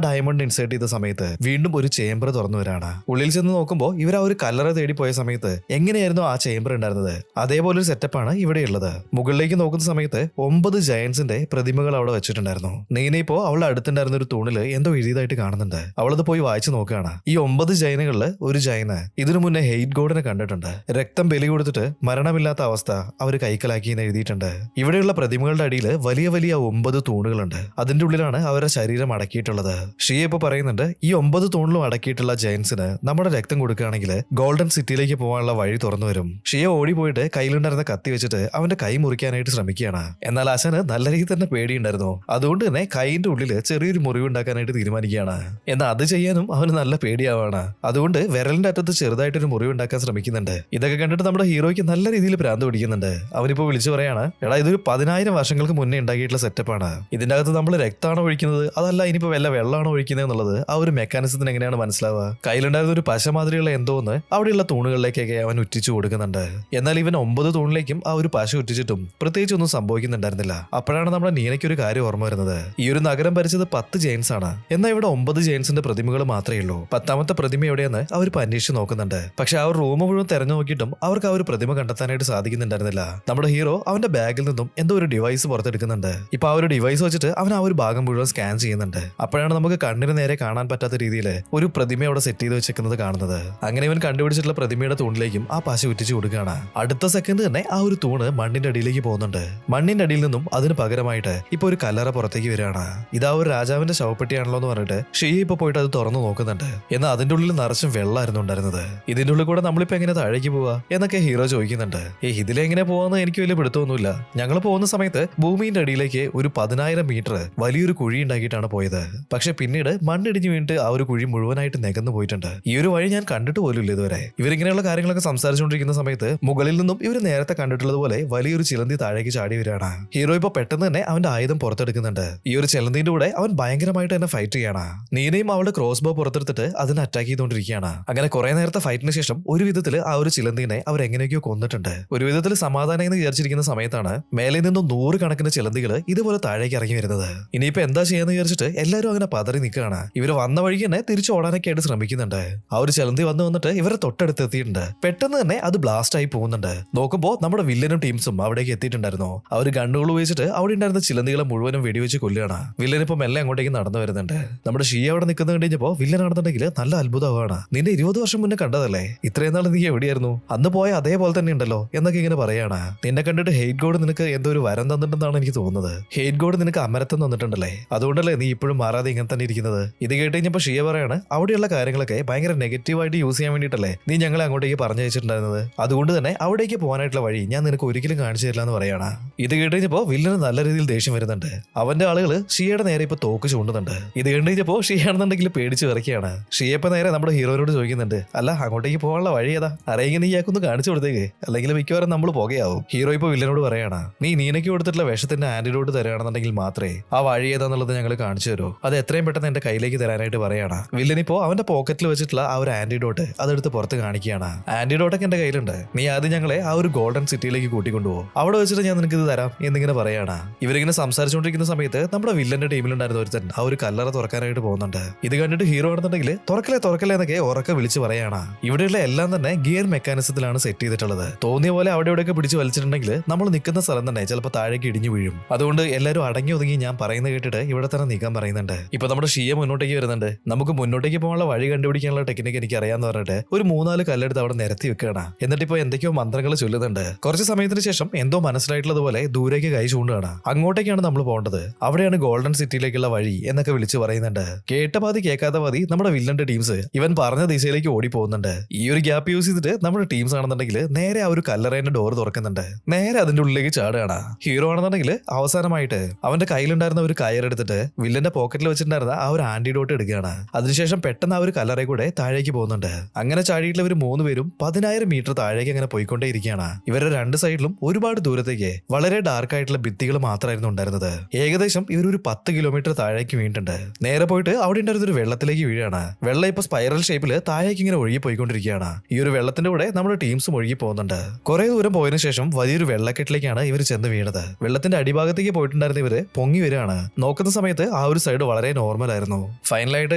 ഡയമണ്ട് ഇൻസേർട്ട് ചെയ്ത സമയത്ത് വീണ്ടും ഒരു ചേംബർ തുറന്നു വരാണ്. ഉള്ളിൽ ചെന്ന് നോക്കുമ്പോൾ ഇവർ ആ ഒരു കല്ലറ തേടി പോയ സമയത്ത് എങ്ങനെയായിരുന്നു ആ ചേംബർ ഉണ്ടായിരുന്നത് അതേപോലെ ഒരു സെറ്റപ്പാണ് ഇവിടെ ഉള്ളത്. മുകളിലേക്ക് നോക്കുന്ന സമയത്ത് 9 ജയൻസിന്റെ പ്രതിമകൾ അവിടെ വെച്ചിട്ടുണ്ടായിരുന്നു. നീന ഇപ്പോ അവളുടെ അടുത്തുണ്ടായിരുന്ന ഒരു തൂണില് എന്തോ എഴുതിയതായിട്ട് കാണുന്നുണ്ട്. അവളത് പോയി വായിച്ചു നോക്കുകയാണ്. ഈ 9 ജൈനകളില് ഒരു ജൈന് ഇതിനു മുന്നേ ഹെയ്റ്റ് ഗോഡിനെ കണ്ടിട്ടുണ്ട്. രക്തം ബലി കൊടുത്തിട്ട് മരണമില്ലാത്ത അവസ്ഥ അവര് കൈക്കലാക്കി എന്ന് എഴുതിയിട്ടുണ്ട്. ഇവിടെയുള്ള പ്രതിമകളുടെ അടിയിൽ വലിയ വലിയ 9 തൂണുകളുണ്ട്. അതിന്റെ ഉള്ളിലാണ് അവരുടെ ശരീരം അടക്കിയിട്ടുള്ളത്. ഷിയ ഇപ്പൊ പറയുന്നുണ്ട് ഈ 9 തൂണിലും അടക്കിയിട്ടുള്ള ജയൻസിന് നമ്മുടെ രക്തം കൊടുക്കുകയാണെങ്കിൽ ഗോൾഡൻ സിറ്റിയിലേക്ക് പോകാനുള്ള വഴി തുറന്നു വരും. ഷിയ ഓടി പോയിട്ട് കയ്യിലുണ്ടായിരുന്ന കത്തി വെച്ചിട്ട് അവന്റെ കൈ മുറിക്കാനായിട്ട് ശ്രമിക്കുകയാണ്. എന്നാൽ അശന് നല്ല രീതിയിൽ തന്നെ പേടിയുണ്ടായിരുന്നു. അതുകൊണ്ട് തന്നെ കൈയിന്റെ ഉള്ളിൽ ചെറിയൊരു മുറിവ് ഉണ്ടാക്കാനായിട്ട് തീരുമാനിക്കുകയാണ്. എന്നാൽ അത് ചെയ്യാനും അവന് നല്ല പേടിയാവാണ്. അതുകൊണ്ട് വിരലിന്റെ അറ്റത്ത് ചെറുതായിട്ടൊരു മുറിവ് ഉണ്ടാക്കാൻ ശ്രമിക്കുന്നുണ്ട്. ഇതൊക്കെ കണ്ടിട്ട് നമ്മുടെ ഹീറോയ്ക്ക് നല്ല രീതിയിൽ ഭ്രാന്ത് പിടിക്കുന്നുണ്ട്. അവനിപ്പോ വിളിച്ചു പറയാണ്, എടാ ഇതൊരു 10,000 വർഷങ്ങൾക്ക് മുന്നേ ഉണ്ടാക്കിയിട്ടുള്ള സെറ്റപ്പാണ്. ഇതിന്റെ അകത്ത് നമ്മൾ രക്തമാണോ ഒഴിക്കുന്നത് അതല്ല ഇനിയിപ്പോ വല്ല വെള്ളമാണോ ഒഴിക്കുന്നത് എന്നുള്ളത് ആ ഒരു മെക്കാനിസത്തിന് എങ്ങനെയാണ് മനസ്സിലാവുക? കയ്യിലുണ്ടായിരുന്ന ഒരു പശ മാതിരിയുള്ള എന്തോന്ന് അവിടെയുള്ള തൂണുകളിലേക്കൊക്കെ അവൻ ഉറ്റിച്ചു കൊടുക്കുന്നുണ്ട്. എന്നാൽ ഇവൻ 9 തൂണിലേക്കും ആ ഒരു പശ ഉറ്റിച്ചിട്ടും പ്രത്യേകിച്ച് ഒന്നും സംഭവിക്കുന്നുണ്ടായിരുന്നില്ല. അപ്പോഴാണ് നമ്മുടെ നീനയ്ക്ക് ഒരു കാര്യം ഓർമ്മ വരുന്നത്. ഈ ഒരു നഗരം ഭരിച്ചത് 10 ജെയിൻസ് ആണ്. എന്നാൽ ഇവിടെ 9 ജെയിൻസിന്റെ പ്രതിമകൾ മാത്രമേ ഉള്ളൂ. 10ാമത്തെ പ്രതിമ എവിടെയെന്ന് അവർ അന്വേഷിച്ച് നോക്കുന്നുണ്ട്. പക്ഷെ ആ ഒരു റൂം മുഴുവൻ തെരഞ്ഞു നോക്കിയിട്ടും അവർക്ക് ആ ഒരു പ്രതിമ കണ്ടെത്താനായിട്ട് സാധിക്കുന്നുണ്ടായിരുന്നില്ല. നമ്മുടെ ഹീറോ അവന്റെ ബാഗിൽ നിന്നും എന്തോ ഒരു ഡിവൈസ് പുറത്തെടുക്കുന്നുണ്ട്. ഇപ്പൊ ആ ഒരു ഡിവൈസ് വെച്ചിട്ട് അവൻ ആ ഒരു ഭാഗം മുഴുവൻ സ്കാൻ ചെയ്യുന്നുണ്ട്. അപ്പോഴാണ് നമുക്ക് കണ്ണിന് നേരെ കാണാൻ പറ്റാത്ത രീതിയിൽ ഒരു പ്രതിമ അവിടെ സെറ്റ് ചെയ്ത് വെച്ചിരിക്കുന്നത് കാണുന്നത്. അങ്ങനെ ഇവൻ കണ്ടുപിടിച്ചിട്ടുള്ള പ്രതിമയുടെ തൂണിലേക്കും ആ പശ ഉറ്റിച്ചു കൊടുക്കുകയാണ്. അടുത്ത സെക്കൻഡ് തന്നെ ആ ഒരു തൂണ് മണ്ണിന്റെ അടിയിലേക്ക് പോകുന്നുണ്ട്. മണ്ണിന്റെ അടിയിൽ നിന്നും അതിന് പകരമായിട്ട് ഇപ്പൊ ഒരു കല്ലറ പുറത്തേക്ക് വരികയാണ്. ഇതാ ഒരു രാജാവിന്റെ ശവപ്പെട്ടിയാണല്ലോ എന്ന് പറഞ്ഞിട്ട് ഷിയ ഇപ്പൊ പോയിട്ട് അത് തുറന്നു നോക്കുന്നുണ്ട്. എന്നാൽ അതിന്റെ ഉള്ളിൽ നിറച്ചും വെള്ളമായിരുന്നു ഉണ്ടായിരുന്നത്. ഇതിന്റെ ഉള്ളിൽ കൂടെ നമ്മളിപ്പോ എങ്ങനെ താഴേക്ക് പോവാ എന്നൊക്കെ ഹീറോ ചോദിക്കുന്നുണ്ട്. ഇതിലെങ്ങനെ പോവാന്ന് എനിക്ക് വലിയ പിടുത്തമൊന്നുമില്ല. ഞങ്ങൾ പോകുന്ന സമയത്ത് ഭൂമിന്റെ അടിയിലേക്ക് ഒരു 10,000 മീറ്റർ വലിയൊരു കുഴി ഉണ്ടാക്കിയിട്ടാണ് പോയത്. പക്ഷെ പിന്നീട് മണ്ണിടിഞ്ഞു വീണിട്ട് ആ ഒരു കുഴി മുഴുവനായിട്ട് നികന്നു പോയിട്ടുണ്ട്. ഈ ഒരു വഴി ഞാൻ കണ്ടിട്ട് പോലും ഇല്ല ഇതുവരെ. ഇവരിങ്ങനെയുള്ള കാര്യങ്ങളൊക്കെ സംസാരിച്ചുകൊണ്ടിരിക്കുന്ന സമയത്ത് മുകളിൽ നിന്നും ഇവർ നേരത്തെ കണ്ടിട്ടുള്ളത് പോലെ വലിയൊരു ചിലന്തി താഴേക്ക് ചാടി വരികയാണ്. ഹീറോ ഇപ്പൊ പെട്ടെന്ന് തന്നെ അവന്റെ ആയുധം പുറത്തെടുക്കുന്നുണ്ട്. ഈ ഒരു ചിലന്തിന്റെ കൂടെ അവൻ ഭയങ്കരമായിട്ട് തന്നെ ഫൈറ്റ് ചെയ്യാണ്. നീനയും അവളുടെ ക്രോസ് ബോ പുറത്തെടുത്തിട്ട് അതിനെ അറ്റാക്ക് ചെയ്തുകൊണ്ടിരിക്കുകയാണ്. അങ്ങനെ കുറെ നേരത്തെ ഫൈറ്റിന് ശേഷം ഒരു വിധത്തിൽ ആ ഒരു ചിലന്തിനെ അവർ എങ്ങനെയൊക്കെയോ കൊന്നിട്ടുണ്ട്. ഒരു വിധത്തിൽ സമാധാനം എന്ന് വിചാരിച്ചിരിക്കുന്ന സമയത്താണ് മേലെ നിന്നും 100 കണക്കിന് ചിലന്തികൾ ഇതുപോലെ താഴേക്ക് ഇറങ്ങി വരുന്നത്. ഇനിയിപ്പോ എന്താ ചെയ്യാന്ന് വിചാരിച്ചിട്ട് എല്ലാവരും അങ്ങനെ പതറി നിൽക്കുകയാണ്. ഇവര് വന്ന വഴിക്ക് തന്നെ തിരിച്ചു ഓടാനൊക്കെ ആയിട്ട് ശ്രമിക്കുന്നുണ്ട്. ആ ഒരു ചിലന്തി വന്നിട്ട് ഇവരെ തൊട്ടടുത്ത് എത്തിയിട്ടുണ്ട്. പെട്ടെന്ന് തന്നെ അത് ബ്ലാസ്റ്റ് ആയി പോകുന്നുണ്ട്. നോക്കുമ്പോൾ നമ്മുടെ വില്ലനും ടീംസും അവിടേക്ക് എത്തിയിട്ടുണ്ടായിരുന്നു. അവർ ഗണ്ണുകൾ ഉപയോഗിച്ചിട്ട് അവിടെ ഉണ്ടായിരുന്ന ചിലന്തികളെ മുഴുവനും വെടിവെച്ച് കൊല്ലുകയാണ്. വില്ലൻ ഇപ്പൊ മെല്ലെ അങ്ങോട്ടേക്ക് നടന്നു വരുന്നത്. വരുന്നുണ്ട്. നമ്മുടെ ഷീ അവിടെ നിൽക്കുന്ന കഴിഞ്ഞപ്പോ വില്ലനാണെന്നുണ്ടെങ്കിൽ നല്ല അത്ഭുതമാണ്. നിന്നെ 20 വർഷം മുന്നേ കണ്ടതല്ലേ, ഇത്രയും നാൾ നീ എവിടെയായിരുന്നു, അന്ന് പോയ അതേപോലെ തന്നെ ഉണ്ടല്ലോ എന്നൊക്കെ ഇങ്ങനെ പറയാണ്. നിന്നെ കണ്ടിട്ട് ഹെയ്റ്റ് ഗോഡ് നിനക്ക് എന്തോ ഒരു വരം തന്നിട്ടുണ്ടെന്നാണ് എനിക്ക് തോന്നുന്നത്. ഹെയ്റ്റ് ഗോഡ് നിനക്ക് അമരത്വം തന്നിട്ടുണ്ടല്ലേ, അതുകൊണ്ടല്ലേ നീ ഇപ്പോഴും മാറാതെ ഇങ്ങനെ തന്നെ ഇരിക്കുന്നത്. ഇത് കേട്ട് കഴിഞ്ഞപ്പോ ഷിയ പറയാണ്, അവിടെയുള്ള കാര്യങ്ങളൊക്കെ ഭയങ്കര നെഗറ്റീവായിട്ട് യൂസ് ചെയ്യാൻ വേണ്ടിയിട്ടല്ലേ നീ ഞങ്ങളെ അങ്ങോട്ടേക്ക് പറഞ്ഞു വെച്ചിട്ടുണ്ടായിരുന്നത്. അതുകൊണ്ട് തന്നെ അവിടേക്ക് പോകാനായിട്ടുള്ള വഴി ഞാൻ നിനക്ക് ഒരിക്കലും കാണിച്ചു തരില്ല എന്ന് പറയാണ്. ഇത് കേട്ട് കഴിഞ്ഞപ്പോ വില്ലന് നല്ല രീതിയിൽ ദേഷ്യം വരുന്നുണ്ട്. അവന്റെ ആളുകൾ ഷിയയുടെ നേരെ ഇപ്പൊ തോക്ക് ചൂണ്ടുന്നുണ്ട്. ഇത് കണ്ടു കഴിഞ്ഞപ്പോ ഷിയാണെന്നുണ്ടെങ്കിൽ പേടിച്ച് വിറയ്ക്കുകയാണ്. ഷിയ ഇപ്പൊ നേരെ നമ്മുടെ ഹീറോയോട് ചോദിക്കുന്നുണ്ട്, അല്ല അങ്ങോട്ടേക്ക് പോകാനുള്ള വഴി ഏതാ, അറിയെങ്കിൽ നീ ഇയാൾക്കൊന്ന് കാണിച്ചു കൊടുത്തേക്ക്, അല്ലെങ്കിൽ മിക്കവാറും നമ്മൾ പോകുകയാവും. ഹീറോ ഇപ്പൊ വില്ലനോട് പറയാണ്, നീ നീനയ്ക്ക് കൊടുത്തിട്ടുള്ള വിഷത്തിന്റെ ആന്റിഡോട്ട് തരാണെന്നുണ്ടെങ്കിൽ മാത്രമേ ആ വഴി ഏതാന്നുള്ളത് ഞങ്ങൾ കാണിച്ചു തരൂ, അത് എത്രയും പെട്ടെന്ന് എന്റെ കയ്യിലേക്ക് തരാനായിട്ട് പറയാണ്. വില്ലനിപ്പോ അവന്റെ പോക്കറ്റിൽ വെച്ചിട്ടുള്ള ആ ഒരു ആന്റിഡോട്ട് അതെടുത്ത് പുറത്ത് കാണിക്കുകയാണ്. ആന്റിഡോട്ടൊക്കെ എന്റെ കയ്യിലുണ്ട്, നീ ആദ്യം ഞങ്ങളെ ആ ഒരു ഗോൾഡൻ സിറ്റിയിലേക്ക് കൂട്ടിക്കൊണ്ടുപോകും, അവിടെ വെച്ചിട്ട് ഞാൻ നിനക്ക് ഇത് തരാം എന്നിങ്ങനെ പറയാണ്. ഇവരിങ്ങനെ സംസാരിച്ചുകൊണ്ടിരിക്കുന്ന സമയത്ത് നമ്മുടെ വില്ലന്റെ ടീമിലുണ്ടായിരുന്ന ഒരുത്തൻ ആ ഒരു കല്ലറ തുറക്കാനായിട്ട് പോകുന്നുണ്ട്. ഇത് കണ്ടിട്ട് ഹീറോ ആണെന്നുണ്ടെങ്കിൽ തുറക്കലേ എന്നൊക്കെ ഉറക്കെ വിളിച്ച് പറയാണ്. ഇവിടെയുള്ള എല്ലാം തന്നെ ഗിയർ മെക്കാനിസത്തിലാണ് സെറ്റ് ചെയ്തിട്ടുള്ളത്. തോന്നിയ പോലെ അവിടെ ഇവിടെയൊക്കെ പിടിച്ച് വലിച്ചിട്ടുണ്ടെങ്കിൽ നമ്മൾ നിൽക്കുന്ന സ്ഥലം തന്നെ ചിലപ്പോൾ താഴേക്ക് ഇടിഞ്ഞു വീഴും. അതുകൊണ്ട് എല്ലാവരും അടങ്ങി ഒതുങ്ങി ഞാൻ പറയുന്നത് കേട്ടിട്ട് ഇവിടെ തന്നെ നീക്കാൻ പറയുന്നുണ്ട്. ഇപ്പൊ നമ്മുടെ ഷിയ മുന്നോട്ടേക്ക് വരുന്നുണ്ട്. നമുക്ക് മുന്നോട്ടേക്ക് പോകാനുള്ള വഴി കണ്ടുപിടിക്കാനുള്ള ടെക്നിക്ക് എനിക്ക് അറിയാന്ന് പറഞ്ഞിട്ട് ഒരു 3-4 കല്ലെടുത്ത് അവിടെ നിരത്തി വെക്കുകയാണ്. എന്നിട്ട് ഇപ്പൊ എന്തൊക്കെയോ മന്ത്രങ്ങൾ ചൊല്ലുന്നുണ്ട്. കുറച്ച് സമയത്തിന് ശേഷം എന്തോ മനസ്സിലായിട്ടുള്ളതുപോലെ ദൂരേക്ക് കൈ ചൂണ്ടുകയാണ്. അങ്ങോട്ടേക്കാണ് നമ്മൾ പോകേണ്ടത്, അവിടെയാണ് ഗോൾഡൻ സിറ്റിയിലേക്കുള്ള വഴി എന്നൊക്കെ വിളിച്ച് പറയുന്നുണ്ട്. കേട്ട പാതി കേൾക്കാത്ത പാതി നമ്മുടെ വില്ലന്റെ ടീംസ് ഇവൻ പറഞ്ഞ ദിശയിലേക്ക് ഓടി പോകുന്നുണ്ട്. ഈ ഒരു ഗ്യാപ്പ് യൂസ് ചെയ്തിട്ട് നമ്മുടെ ടീംസ് ആണെന്നുണ്ടെങ്കിൽ നേരെ ആ ഒരു കല്ലറേന്റെ ഡോർ തുറക്കുന്നുണ്ട്. നേരെ അതിന്റെ ഉള്ളിലേക്ക് ചാടുകയാണ്. ഹീറോ ആണെന്നുണ്ടെങ്കിൽ അവസാനമായിട്ട് അവന്റെ കയ്യിലുണ്ടായിരുന്ന ഒരു കയറെടുത്തിട്ട് വില്ലന്റെ പോക്കറ്റിൽ വെച്ചിട്ടുണ്ടായിരുന്ന ആ ഒരു ആന്റിഡോട്ട് എടുക്കുകയാണ്. അതിനുശേഷം പെട്ടെന്ന് ആ ഒരു കല്ലറ കൂടെ താഴേക്ക് പോകുന്നുണ്ട്. അങ്ങനെ ചാടിയിട്ടുള്ള ഇവർ 3 പേരും 10,000 മീറ്റർ താഴേക്ക് അങ്ങനെ പോയിക്കൊണ്ടേയിരിക്കുകയാണ്. ഇവരുടെ 2 സൈഡിലും ഒരുപാട് ദൂരത്തേക്ക് വളരെ ഡാർക്ക് ആയിട്ടുള്ള ഭിത്തികൾ മാത്രമായിരുന്നു ഉണ്ടായിരുന്നത്. ഏകദേശം ഇവർ ഒരു 10 കിലോമീറ്റർ താഴേക്ക് വീണിട്ടുണ്ട്. നേരെ പോയിട്ട് അവിടെ ഉണ്ടായിരുന്ന ഒരു വെള്ളത്തിലേക്ക് വീഴാണ്. വെള്ളം ഇപ്പൊ സ്പൈറൽ ഷേപ്പിൽ താഴേക്ക് ഇങ്ങനെ ഒഴുകി പോയിക്കൊണ്ടിരിക്കുകയാണ്. ഈ ഒരു വെള്ളത്തിന്റെ കൂടെ നമ്മുടെ ടീംസും ഒഴുകി പോകുന്നുണ്ട്. കുറെ ദൂരം പോയതിനു ശേഷം വലിയൊരു വെള്ളക്കെട്ടിലേക്കാണ് ഇവർ ചെന്ന് വീണത്. വെള്ളത്തിന്റെ അടിഭാഗത്തേക്ക് പോയിട്ടുണ്ടായിരുന്ന ഇവര് പൊങ്ങി വരികയാണ്. നോക്കുന്ന സമയത്ത് ആ ഒരു സൈഡ് വളരെ നോർമൽ ആയിരുന്നു. ഫൈനലായിട്ട്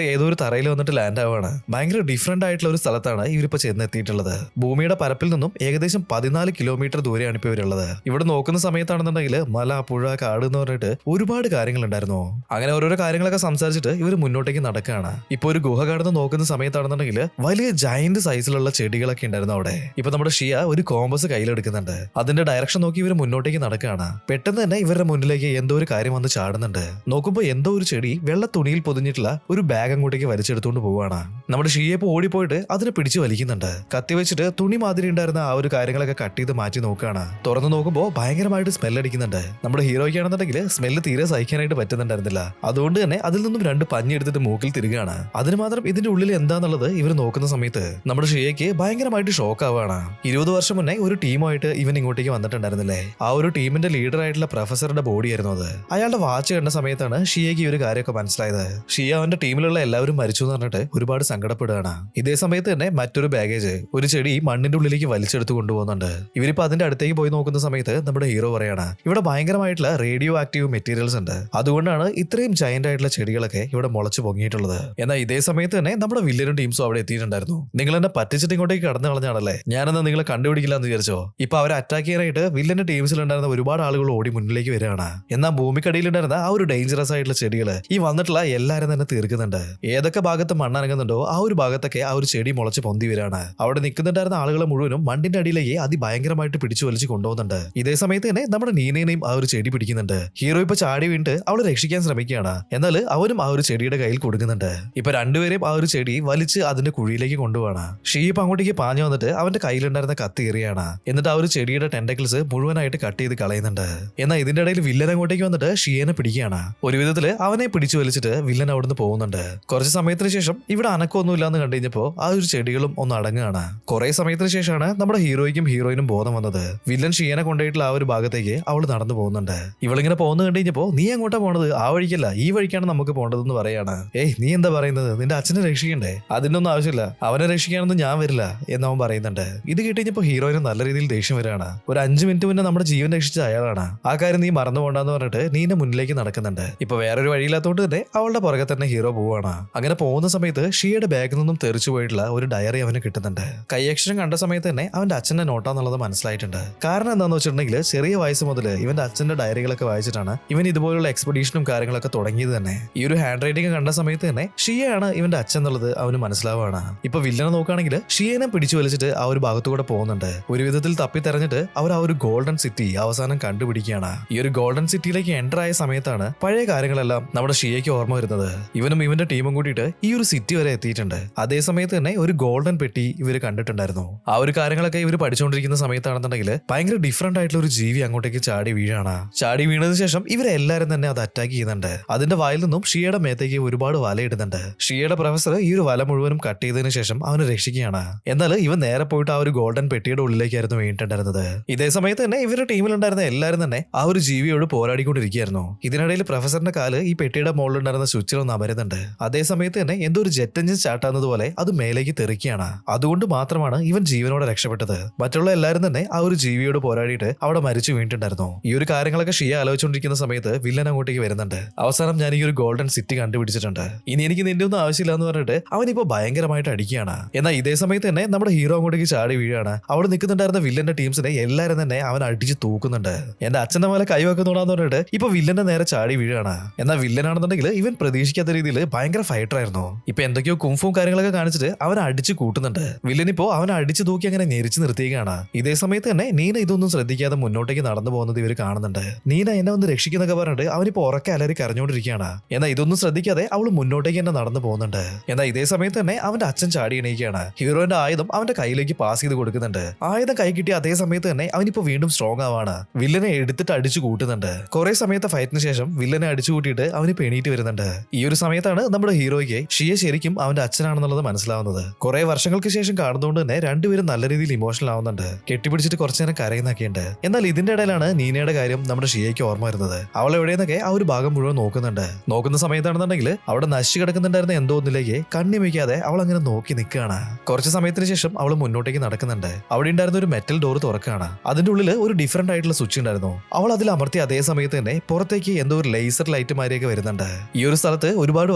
ഏതോ ഒരു തറയിൽ വന്നിട്ട് ലാൻഡ് ആവുകയാണ്. ഭയങ്കര ഡിഫറെന്റ് ആയിട്ടുള്ള ഒരു സ്ഥലത്താണ് ഇവരിപ്പോ ചെന്നെത്തിയിട്ടുള്ളത്. ഭൂമിയുടെ പരപ്പിൽ നിന്നും ഏകദേശം 14 കിലോമീറ്റർ ദൂരെയാണ് ഇപ്പൊ ഇവരുള്ളത്. ഇവിടെ നോക്കുന്ന സമയത്താണെന്നുണ്ടെങ്കിൽ മല, പുഴ, കാട് എന്ന് പറഞ്ഞിട്ട് ഒരുപാട് കാര്യങ്ങൾ ഉണ്ടായിരുന്നു. അങ്ങനെ ഓരോരോ കാര്യങ്ങളൊക്കെ സംസാരിച്ചിട്ട് ഇവർ മുന്നോട്ടേക്ക് നടക്കുകയാണ്. ഇപ്പൊ ഒരു ഗുഹ കടന്ന് നോക്കുന്ന സമയത്താണെന്നുണ്ടെങ്കിൽ വലിയ ജയന്റ് സൈസിലുള്ള ചെടികളൊക്കെ ഉണ്ടായിരുന്നു അവിടെ. ഇപ്പൊ നമ്മുടെ ഷിയ ഒരു കോമ്പസ് കയ്യിലെടുക്കുന്നുണ്ട്. അതിന്റെ ഡയറക്ഷൻ നോക്കി ഇവർ മുന്നോട്ടേക്ക് നടക്കുകയാണ്. പെട്ടെന്ന് തന്നെ ഇവരുടെ മുന്നിലേക്ക് എന്തോ ഒരു കാര്യം വന്ന് ചാടുന്നുണ്ട്. നോക്കുമ്പോ എന്തോ ഒരു ചെടി വെള്ള തുണിയിൽ പൊതിഞ്ഞിട്ടുള്ള ഒരു ബാഗ് അങ്ങോട്ടേക്ക് വലിച്ചെടുത്തുകൊണ്ട് പോവാണ്. നമ്മുടെ ഷിയെ ഇപ്പൊ ഓടിപ്പോയിട്ട് അതിനെ പിടിച്ചു വലിക്കുന്നുണ്ട്. കത്തി വെച്ചിട്ട് തുണി മാതിരി ഉണ്ടായിരുന്ന ആ ഒരു കാര്യങ്ങളൊക്കെ കട്ട് ചെയ്ത് മാറ്റി നോക്കുകയാണ്. തുറന്നു നോക്കുമ്പോൾ ഭയങ്കരമായിട്ട് സ്മെൽ അടിക്കുന്നുണ്ട്. നമ്മുടെ ഹീറോയ്ക്കാണെന്നുണ്ടെങ്കിൽ സ്മെല്ല് തീരെ സഹിക്കാനായിട്ട് പറ്റുന്നുണ്ടായിരുന്നില്ല. അതുകൊണ്ട് തന്നെ അതിൽ നിന്നും 2 പഞ്ഞി എടുത്തിട്ട് മൂക്കിൽ തിരികെയാണ്. അതിന് മാത്രം ഇതിന്റെ ഉള്ളിൽ എന്താന്നുള്ളത് ഇവർ നോക്കുന്ന സമയത്ത് നമ്മുടെ ഷിയയ്ക്ക് ഭയങ്കരമായിട്ട് ഷോക്ക് ആവുകയാണ്. 20 വർഷം മുന്നേ ഒരു ടീമായിട്ട് ഇവൻ ഇങ്ങോട്ടേക്ക് വന്നിട്ടുണ്ടായിരുന്നില്ലേ, ആ ഒരു ടീമിന്റെ ലീഡർ ആയിട്ടുള്ള പ്രൊഫസറുടെ ബോഡി ആയിരുന്നു അത്. അയാളുടെ വാച്ച് കണ്ട സമയത്താണ് ഷിയയ്ക്ക് ഈ ഒരു കാര്യമൊക്കെ മനസ്സിലായത്. ഷിയ അവന്റെ ടീമിലുള്ള എല്ലാവരും മരിച്ചു എന്ന് പറഞ്ഞിട്ട് ഒരുപാട് സങ്കടപ്പെടുകയാണ്. ഇതേ സമയത്ത് തന്നെ മറ്റൊരു ബാഗേജ് ഒരു ചെടി മണ്ണിന്റെ ഉള്ളിലേക്ക് വലിച്ചെടുത്ത് കൊണ്ടുപോകുന്നുണ്ട്. ഇവരിപ്പോ അതിന്റെ അടുത്തേക്ക് പോയി നോക്കുന്ന സമയത്ത് നമ്മുടെ ഹീറോ പറയാണ്, ഇവിടെ ഭയങ്കരമായിട്ടുള്ള റേഡിയോ ആക്റ്റീവ് മെറ്റീരിയൽസ് ഉണ്ട്, അതുകൊണ്ടാണ് ഇത്രയും ജയന്റ് ആയിട്ടുള്ള ചെടികളൊക്കെ ഇവിടെ മുളച്ചു പൊങ്ങിയിട്ടുള്ളത്. എന്നാൽ ഇതേ സമയത്ത് തന്നെ നമ്മുടെ വില്ലനും ടീംസും അവിടെ എത്തിയിട്ടുണ്ടായിരുന്നു. നിങ്ങൾ എന്നെ പറ്റിച്ചിട്ട് ഇങ്ങോട്ടേക്ക് കടന്നു കളഞ്ഞാണല്ലേ, ഞാനെന്നാ നിങ്ങളെ കണ്ടുപിടിക്കില്ല എന്ന് വിചാരിച്ചോ. ഇപ്പൊ അവരെ അറ്റാക്ക് ചെയ്യാനായിട്ട് വില്ലന്റെ ടീംസിലുണ്ടായിരുന്ന ഒരുപാട് ആളുകൾ ഓടി മുന്നിലേക്ക് വരികയാണ്. എന്നാൽ ഭൂമിക്കടിയിലുണ്ടായിരുന്ന ആ ഒരു ഡേഞ്ചറസ് ആയിട്ടുള്ള ചെടികള് ഈ വന്നിട്ടുള്ള എല്ലാരും തന്നെ തീർക്കുന്നുണ്ട്. ഏതൊക്കെ ഭാഗത്ത് മണ്ണനങ്ങുന്നുണ്ടോ ആ ഒരു ഭാഗത്തൊക്കെ ആ ഒരു ചെടി മുളച്ച് പൊന്തി വരികയാണ്. അവിടെ നിൽക്കുന്നുണ്ടായിരുന്ന ആളുകളെ മുഴുവനും മണ്ണിന്റെ അടിയിലേക്ക് അതിഭയങ്കരമായിട്ട് പിടിച്ചു വലിച്ച് കൊണ്ടുപോകുന്നുണ്ട്. ഇതേ സമയത്ത് തന്നെ നമ്മുടെ നീനേനെയും ആ ഒരു ചെടി പിടിക്കുന്നുണ്ട്. ഹീറോ ഇപ്പൊ ചാടി വീണിട്ട് അവളെ രക്ഷിക്കാൻ ശ്രമിക്കുകയാണ്. എന്നാൽ അവനും ആ ഒരു ചെടിയുടെ കയ്യിൽ കൊടുക്കുന്നുണ്ട്. ഇപ്പൊ രണ്ടുപേരെയും ആ ഒരു ചെടി വലിച്ച് അതിന്റെ കുഴിയിലേക്ക് കൊണ്ടുപോവാണ്. ഷീപ്പ് അങ്ങോട്ടേക്ക് പാഞ്ഞു വന്നിട്ട് അവന്റെ കയ്യിലുണ്ടായിരുന്ന കത്തി എറിയാണ്. എന്നിട്ട് ആ ഒരു ചെടിയുടെ ടെന്റക്കിൾസ് മുഴുവനായിട്ട് കട്ട് ചെയ്ത് കളയുന്നുണ്ട്. എന്നാൽ ഇതിന്റെ ഇടയിൽ വില്ലൻ അങ്ങോട്ടേക്ക് വന്നിട്ട് ഷിയനെ പിടിക്കുകയാണ്. ഒരു വിധത്തില് അവനെ പിടിച്ചു വലിച്ചിട്ട് വില്ലൻ അവിടുന്ന് പോകുന്നുണ്ട്. കുറച്ച് സമയത്തിന് ശേഷം ഇവിടെ അനക്കമൊന്നുമില്ല എന്ന് കണ്ടു കഴിഞ്ഞപ്പോ ആ ഒരു ചെടികളും ഒന്ന് അടങ്ങുകയാണ്. കുറെ സമയത്തിന് ശേഷമാണ് നമ്മുടെ ഹീറോയ്ക്കും ഹീറോയിനും ബോധം വന്നത്. വില്ലൻ ഷിയനെ കൊണ്ടുപോയിട്ടുള്ള ആ ഒരു ഭാഗത്തേക്ക് അവൾ നടന്നു പോകുന്നുണ്ട്. ഇവളിങ്ങനെ പോകുന്ന കണ്ടു കഴിഞ്ഞപ്പോ, നീ എങ്ങോട്ടാ പോണത്, ആ വഴിക്കല്ല ഈ വഴിക്കാണ് നമുക്ക് പോകേണ്ടതെന്ന് പറയാണ്. ഏയ് നീ എന്താ പറയുന്നത്, നിന്റെ അച്ഛനെ രക്ഷിക്കണ്ടേ, അതിനൊന്നും ആവശ്യമില്ല, അവനെ രക്ഷിക്കാനൊന്നും ഞാൻ വരില്ല എന്നവൻ പറയുന്നുണ്ട്. ഇത് കേട്ടുകഴിഞ്ഞപ്പോ ഹീറോയിന് നല്ല രീതിയിൽ ദേഷ്യം വരികയാണ്. ഒരു 5 മിനിറ്റ് മുന്നേ നമ്മുടെ ജീവൻ രക്ഷിച്ച അയാളാണ്, ആ കാര്യം നീ മറന്നു പോകണ്ടെന്ന് പറഞ്ഞിട്ട് നീന്റെ മുന്നിലേക്ക് നടക്കുന്നുണ്ട്. ഇപ്പൊ വേറൊരു വഴിയില്ലാത്തോണ്ട് തന്നെ അവളുടെ പുറകെ തന്നെ ഹീറോ പോവാണ്. അങ്ങനെ പോകുന്ന സമയത്ത് ഷിയയുടെ ബാഗിൽ നിന്നും തെറിച്ചു പോയിട്ടുള്ള ഒരു ഡയറി അവന് കിട്ടുന്നുണ്ട്. കൈയക്ഷരം കണ്ട സമയത്ത് തന്നെ അവന്റെ അച്ഛന്റെ നോട്ടാന്നുള്ളത് മനസ്സിലായിട്ടുണ്ട്. കാരണം എന്താന്ന് വെച്ചിട്ടുണ്ടെങ്കിൽ ചെറിയ വയസ്സ് മുതൽ ഇവന്റെ അച്ഛന്റെ ഡയറികളൊക്കെ വായിച്ചിട്ടാണ് ഇവൻ ഇതുപോലുള്ള എക്സ്പെഡീഷനും കാര്യങ്ങളൊക്കെ തുടങ്ങിയത് തന്നെ. ഈ ഒരു ഹാൻഡ് റൈറ്റിംഗ് കണ്ട സമയത്ത് തന്നെ ഷിയയാണ് ഇവന്റെ അച്ഛൻ എന്നുള്ളത് അവന് മനസ്സിലാവുകയാണ്. ഇപ്പൊ വില്ലനെ നോക്കുകയാണെങ്കിൽ ഷിയനെ പിടിച്ചു വലിച്ചിട്ട് ആ ഒരു ഭാഗത്തുകൂടെ പോകുന്നുണ്ട്. ഒരു വിധത്തിൽ തപ്പി തെരഞ്ഞിട്ട് അവർ ആ ഒരു ഗോൾഡൻ സിറ്റി അവസാനം കണ്ടുപിടിക്കുകയാണ്. ഈ ഒരു ഗോൾഡൻ സിറ്റിയിലേക്ക് എൻ്റർ ആയ സമയത്താണ് പഴയ കാര്യങ്ങളെല്ലാം നമ്മുടെ ഷിയയ്ക്ക് ഓർമ്മ വരുന്നത്. ഇവനും ഇവന്റെ ടീമും കൂടിയിട്ട് ഈ ഒരു സിറ്റി വരെ എത്തിയിട്ടുണ്ട്. അതേ സമയത്ത് തന്നെ ഒരു ഗോൾഡൻ പെട്ടി ഇവർ കണ്ടിട്ടുണ്ടായിരുന്നു. ആ ഒരു കാര്യങ്ങളൊക്കെ ഇവർ പഠിച്ചുകൊണ്ടിരിക്കുന്ന സമയത്താണെന്നുണ്ടെങ്കിൽ ഭയങ്കര ഡിഫറന്റ് ആയിട്ടുള്ള ഒരു ജീവി അങ്ങോട്ടേക്ക് ചാടി വീഴാണ്. ചാടി വീണതിന് ശേഷം ഇവരെല്ലാരും തന്നെ അത് അറ്റാക്ക് ചെയ്യുന്നുണ്ട്. അതിന്റെ വായിൽ നിന്നും ഷിയയുടെ മേത്തേക്ക് ഒരുപാട് വലയിടുന്നുണ്ട്. ഷിയയുടെ പ്രൊഫസർ ഈ ഒരു വല മുഴുവനും കട്ട് ചെയ്തതിനു ശേഷം അവനെ രക്ഷിക്കുകയാണ്. എന്നാൽ ഇവൻ നേരെ പോയിട്ട് ആ ഒരു ഗോൾഡൻ പെട്ടിയുടെ ഉള്ളിലേക്കായിരുന്നു വീണിട്ടുണ്ടായിരുന്നത്. ഇതേ സമയത്ത് തന്നെ ഇവരുടെ ടീമിലുണ്ടായിരുന്ന എല്ലാവരും തന്നെ ആ ഒരു ജീവിയോട് പോരാടിക്കൊണ്ടിരിക്കുകയായിരുന്നു. ഇതിനിടയിൽ പ്രൊഫസറിന്റെ കാല് ഈ പെട്ടിയുടെ മുകളിലുണ്ടായിരുന്ന സ്വിച്ചിലൊന്ന് അമരുന്നുണ്ട്. അതേ സമയത്ത് തന്നെ എന്തോ ഒരു ജെറ്റ് എഞ്ചിൻ സ്റ്റാർട്ട് ആകുന്നതുപോലെ അത് മേലേക്ക് തെറിക്കുകയാണ്. അതുകൊണ്ട് മാത്രമാണ് ഇവൻ ജീവനോടെ രക്ഷപ്പെട്ടത്. മറ്റുള്ള എല്ലാവരും തന്നെ ആ ഒരു ജീവിയോട് പോരാടിയിട്ട് അവിടെ മരിച്ചു വീണിട്ടുണ്ടായിരുന്നു. ഈ ഒരു കാര്യങ്ങളൊക്കെ ഷിയ ആലോചിച്ചുകൊണ്ടിരിക്കുന്ന സമയത്ത് വില്ലൻ അങ്ങോട്ടേക്ക് വരുന്നുണ്ട്. അവസാനം ഞാൻ ഈ ഒരു ഗോൾഡൻ സിറ്റി കണ്ടുപിടിച്ചിട്ടുണ്ട്, ഇനി എനിക്ക് നിന്റെ ഒന്നും ആവശ്യമില്ല എന്ന് പറഞ്ഞിട്ട് അവനിപ്പോ ഭയങ്കരമായിട്ട് അടിക്കുകയാണ്. എന്നാൽ ഇതേ സമയത്ത് തന്നെ നമ്മുടെ ഹീറോ അങ്ങോട്ടേക്ക് ചാടി വീഴാണ്. അവിടെ നിൽക്കുന്നുണ്ടായിരുന്ന വില്ലന്റെ ടീംസിനെ എല്ലാവരും തന്നെ അവൻ അടിച്ച് തൂക്കുന്നുണ്ട്. എന്റെ അച്ഛന്റെ മേലെ കൈവെക്കുന്നോടാന്ന് പറഞ്ഞിട്ട് ഇപ്പൊ വില്ലന്റെ നേരെ ചാടി വീഴാണ്. എന്നാൽ വില്ലനാണെന്നുണ്ടെങ്കിൽ ഇവൻ പ്രതീക്ഷിക്കാത്ത രീതിയിൽ ഭയങ്കര ഫൈറ്റർ ആയിരുന്നു. ഇപ്പൊ എന്തൊക്കെയോ കുംഫും കാര്യങ്ങളൊക്കെ കാണിച്ചിട്ട് അവനെ അടിച്ച് കൂട്ടുന്നുണ്ട്. വില്ലനിപ്പോ അവനെ അടിച്ചു തൂക്കി അങ്ങനെ ഞെരിച്ച് നിർത്തിയേക്കാണ്. ഇതേ സമയത്ത് തന്നെ നീന ഇതൊന്നും ശ്രദ്ധിക്കാതെ മുന്നോട്ടേക്ക് നടന്നു പോകുന്നത് ഇവർ കാണുന്നുണ്ട്. നീന എന്നെ ഒന്ന് രക്ഷിക്കുന്നൊക്കെ പറഞ്ഞിട്ട് അവനിപ്പോ ഉറക്കെ അലറി കരഞ്ഞുകൊണ്ടിരിക്കുകയാണ്. എന്നാൽ ഇതൊന്നും ശ്രദ്ധിക്കാതെ അവൾ മുന്നോട്ടേക്ക് തന്നെ നടന്നു പോകുന്നുണ്ട്. എന്നാൽ ഇതേ സമയത്ത് തന്നെ അവന്റെ അച്ഛൻ ചാടി എണീക്കുകയാണ്. ഹീറോന്റെ ആയുധം അവന്റെ കയ്യിലേക്ക് പാസ് ചെയ്ത് കൊടുക്കുന്നുണ്ട്. ആയുധം കൈ കിട്ടിയ അതേ സമയത്ത് തന്നെ അവനിപ്പോ വീണ്ടും സ്ട്രോങ് ആവാണ്. വില്ലനെ എടുത്തിട്ട് അടിച്ചു കൂട്ടുന്നുണ്ട്. കുറെ സമയത്തെ ഫൈറ്റിന് ശേഷം വില്ലനെ അടിച്ചു കൂട്ടിയിട്ട് അവനിപ്പോ എണീറ്റ് വരുന്നുണ്ട്. ഈ ഒരു സമയത്താണ് നമ്മുടെ ഹീറോയ്ക്ക് ഷിയ ശരിക്കും അവന്റെ അച്ഛനാണെന്നുള്ളത് മനസ്സിലാവുന്നത്. കുറെ വർഷങ്ങൾക്ക് ശേഷം കാണുന്നതുകൊണ്ട് തന്നെ രണ്ടുപേരും നല്ല രീതിയിൽ ഇമോഷണൽ ആവുന്നുണ്ട്. കെട്ടിപ്പിടിച്ചിട്ട് കുറച്ചു നേരം കരയുന്നൊക്കെയുണ്ട്. എന്നാൽ ഇതിന്റെ ഇടയിലാണ് നീനയുടെ കാര്യം നമ്മുടെ ഷിയയ്ക്ക് ഓർമ്മ വരുന്നത്. അവൾ എവിടെയെന്നൊക്കെ ആ ഒരു ഭാഗം മുഴുവൻ നോക്കുന്നുണ്ട്. നോക്കുന്ന സമയത്താണെന്നുണ്ടെങ്കിൽ അവിടെ നശിച്ചു കിടക്കുന്നുണ്ടായിരുന്ന എന്തോ ഒന്നിലേക്ക് കണ്ണി വയ്ക്കാതെ അവൾ അങ്ങനെ നോക്കി നിൽക്കുകയാണ്. കുറച്ച് സമയത്തിന് ശേഷം അവൾ മുന്നോട്ടേക്ക് നടക്കുന്നുണ്ട്. അവിടെ ഉണ്ടായിരുന്ന ഒരു മെറ്റൽ ഡോർ തുറക്കുകയാണ്. അതിന്റെ ഉള്ളിൽ ഒരു ഡിഫറന്റ് ആയിട്ടുള്ള സ്വിച്ച് ഉണ്ടായിരുന്നു. അവൾ അതിൽ അമർത്തി അതേ സമയത്ത് തന്നെ പുറത്തേക്ക് എന്തോ ഒരു ലേസർ ലൈറ്റ് മാരിയൊക്കെ വരുന്നുണ്ട്. ഈ ഒരു സ്ഥലത്ത് ഒരുപാട്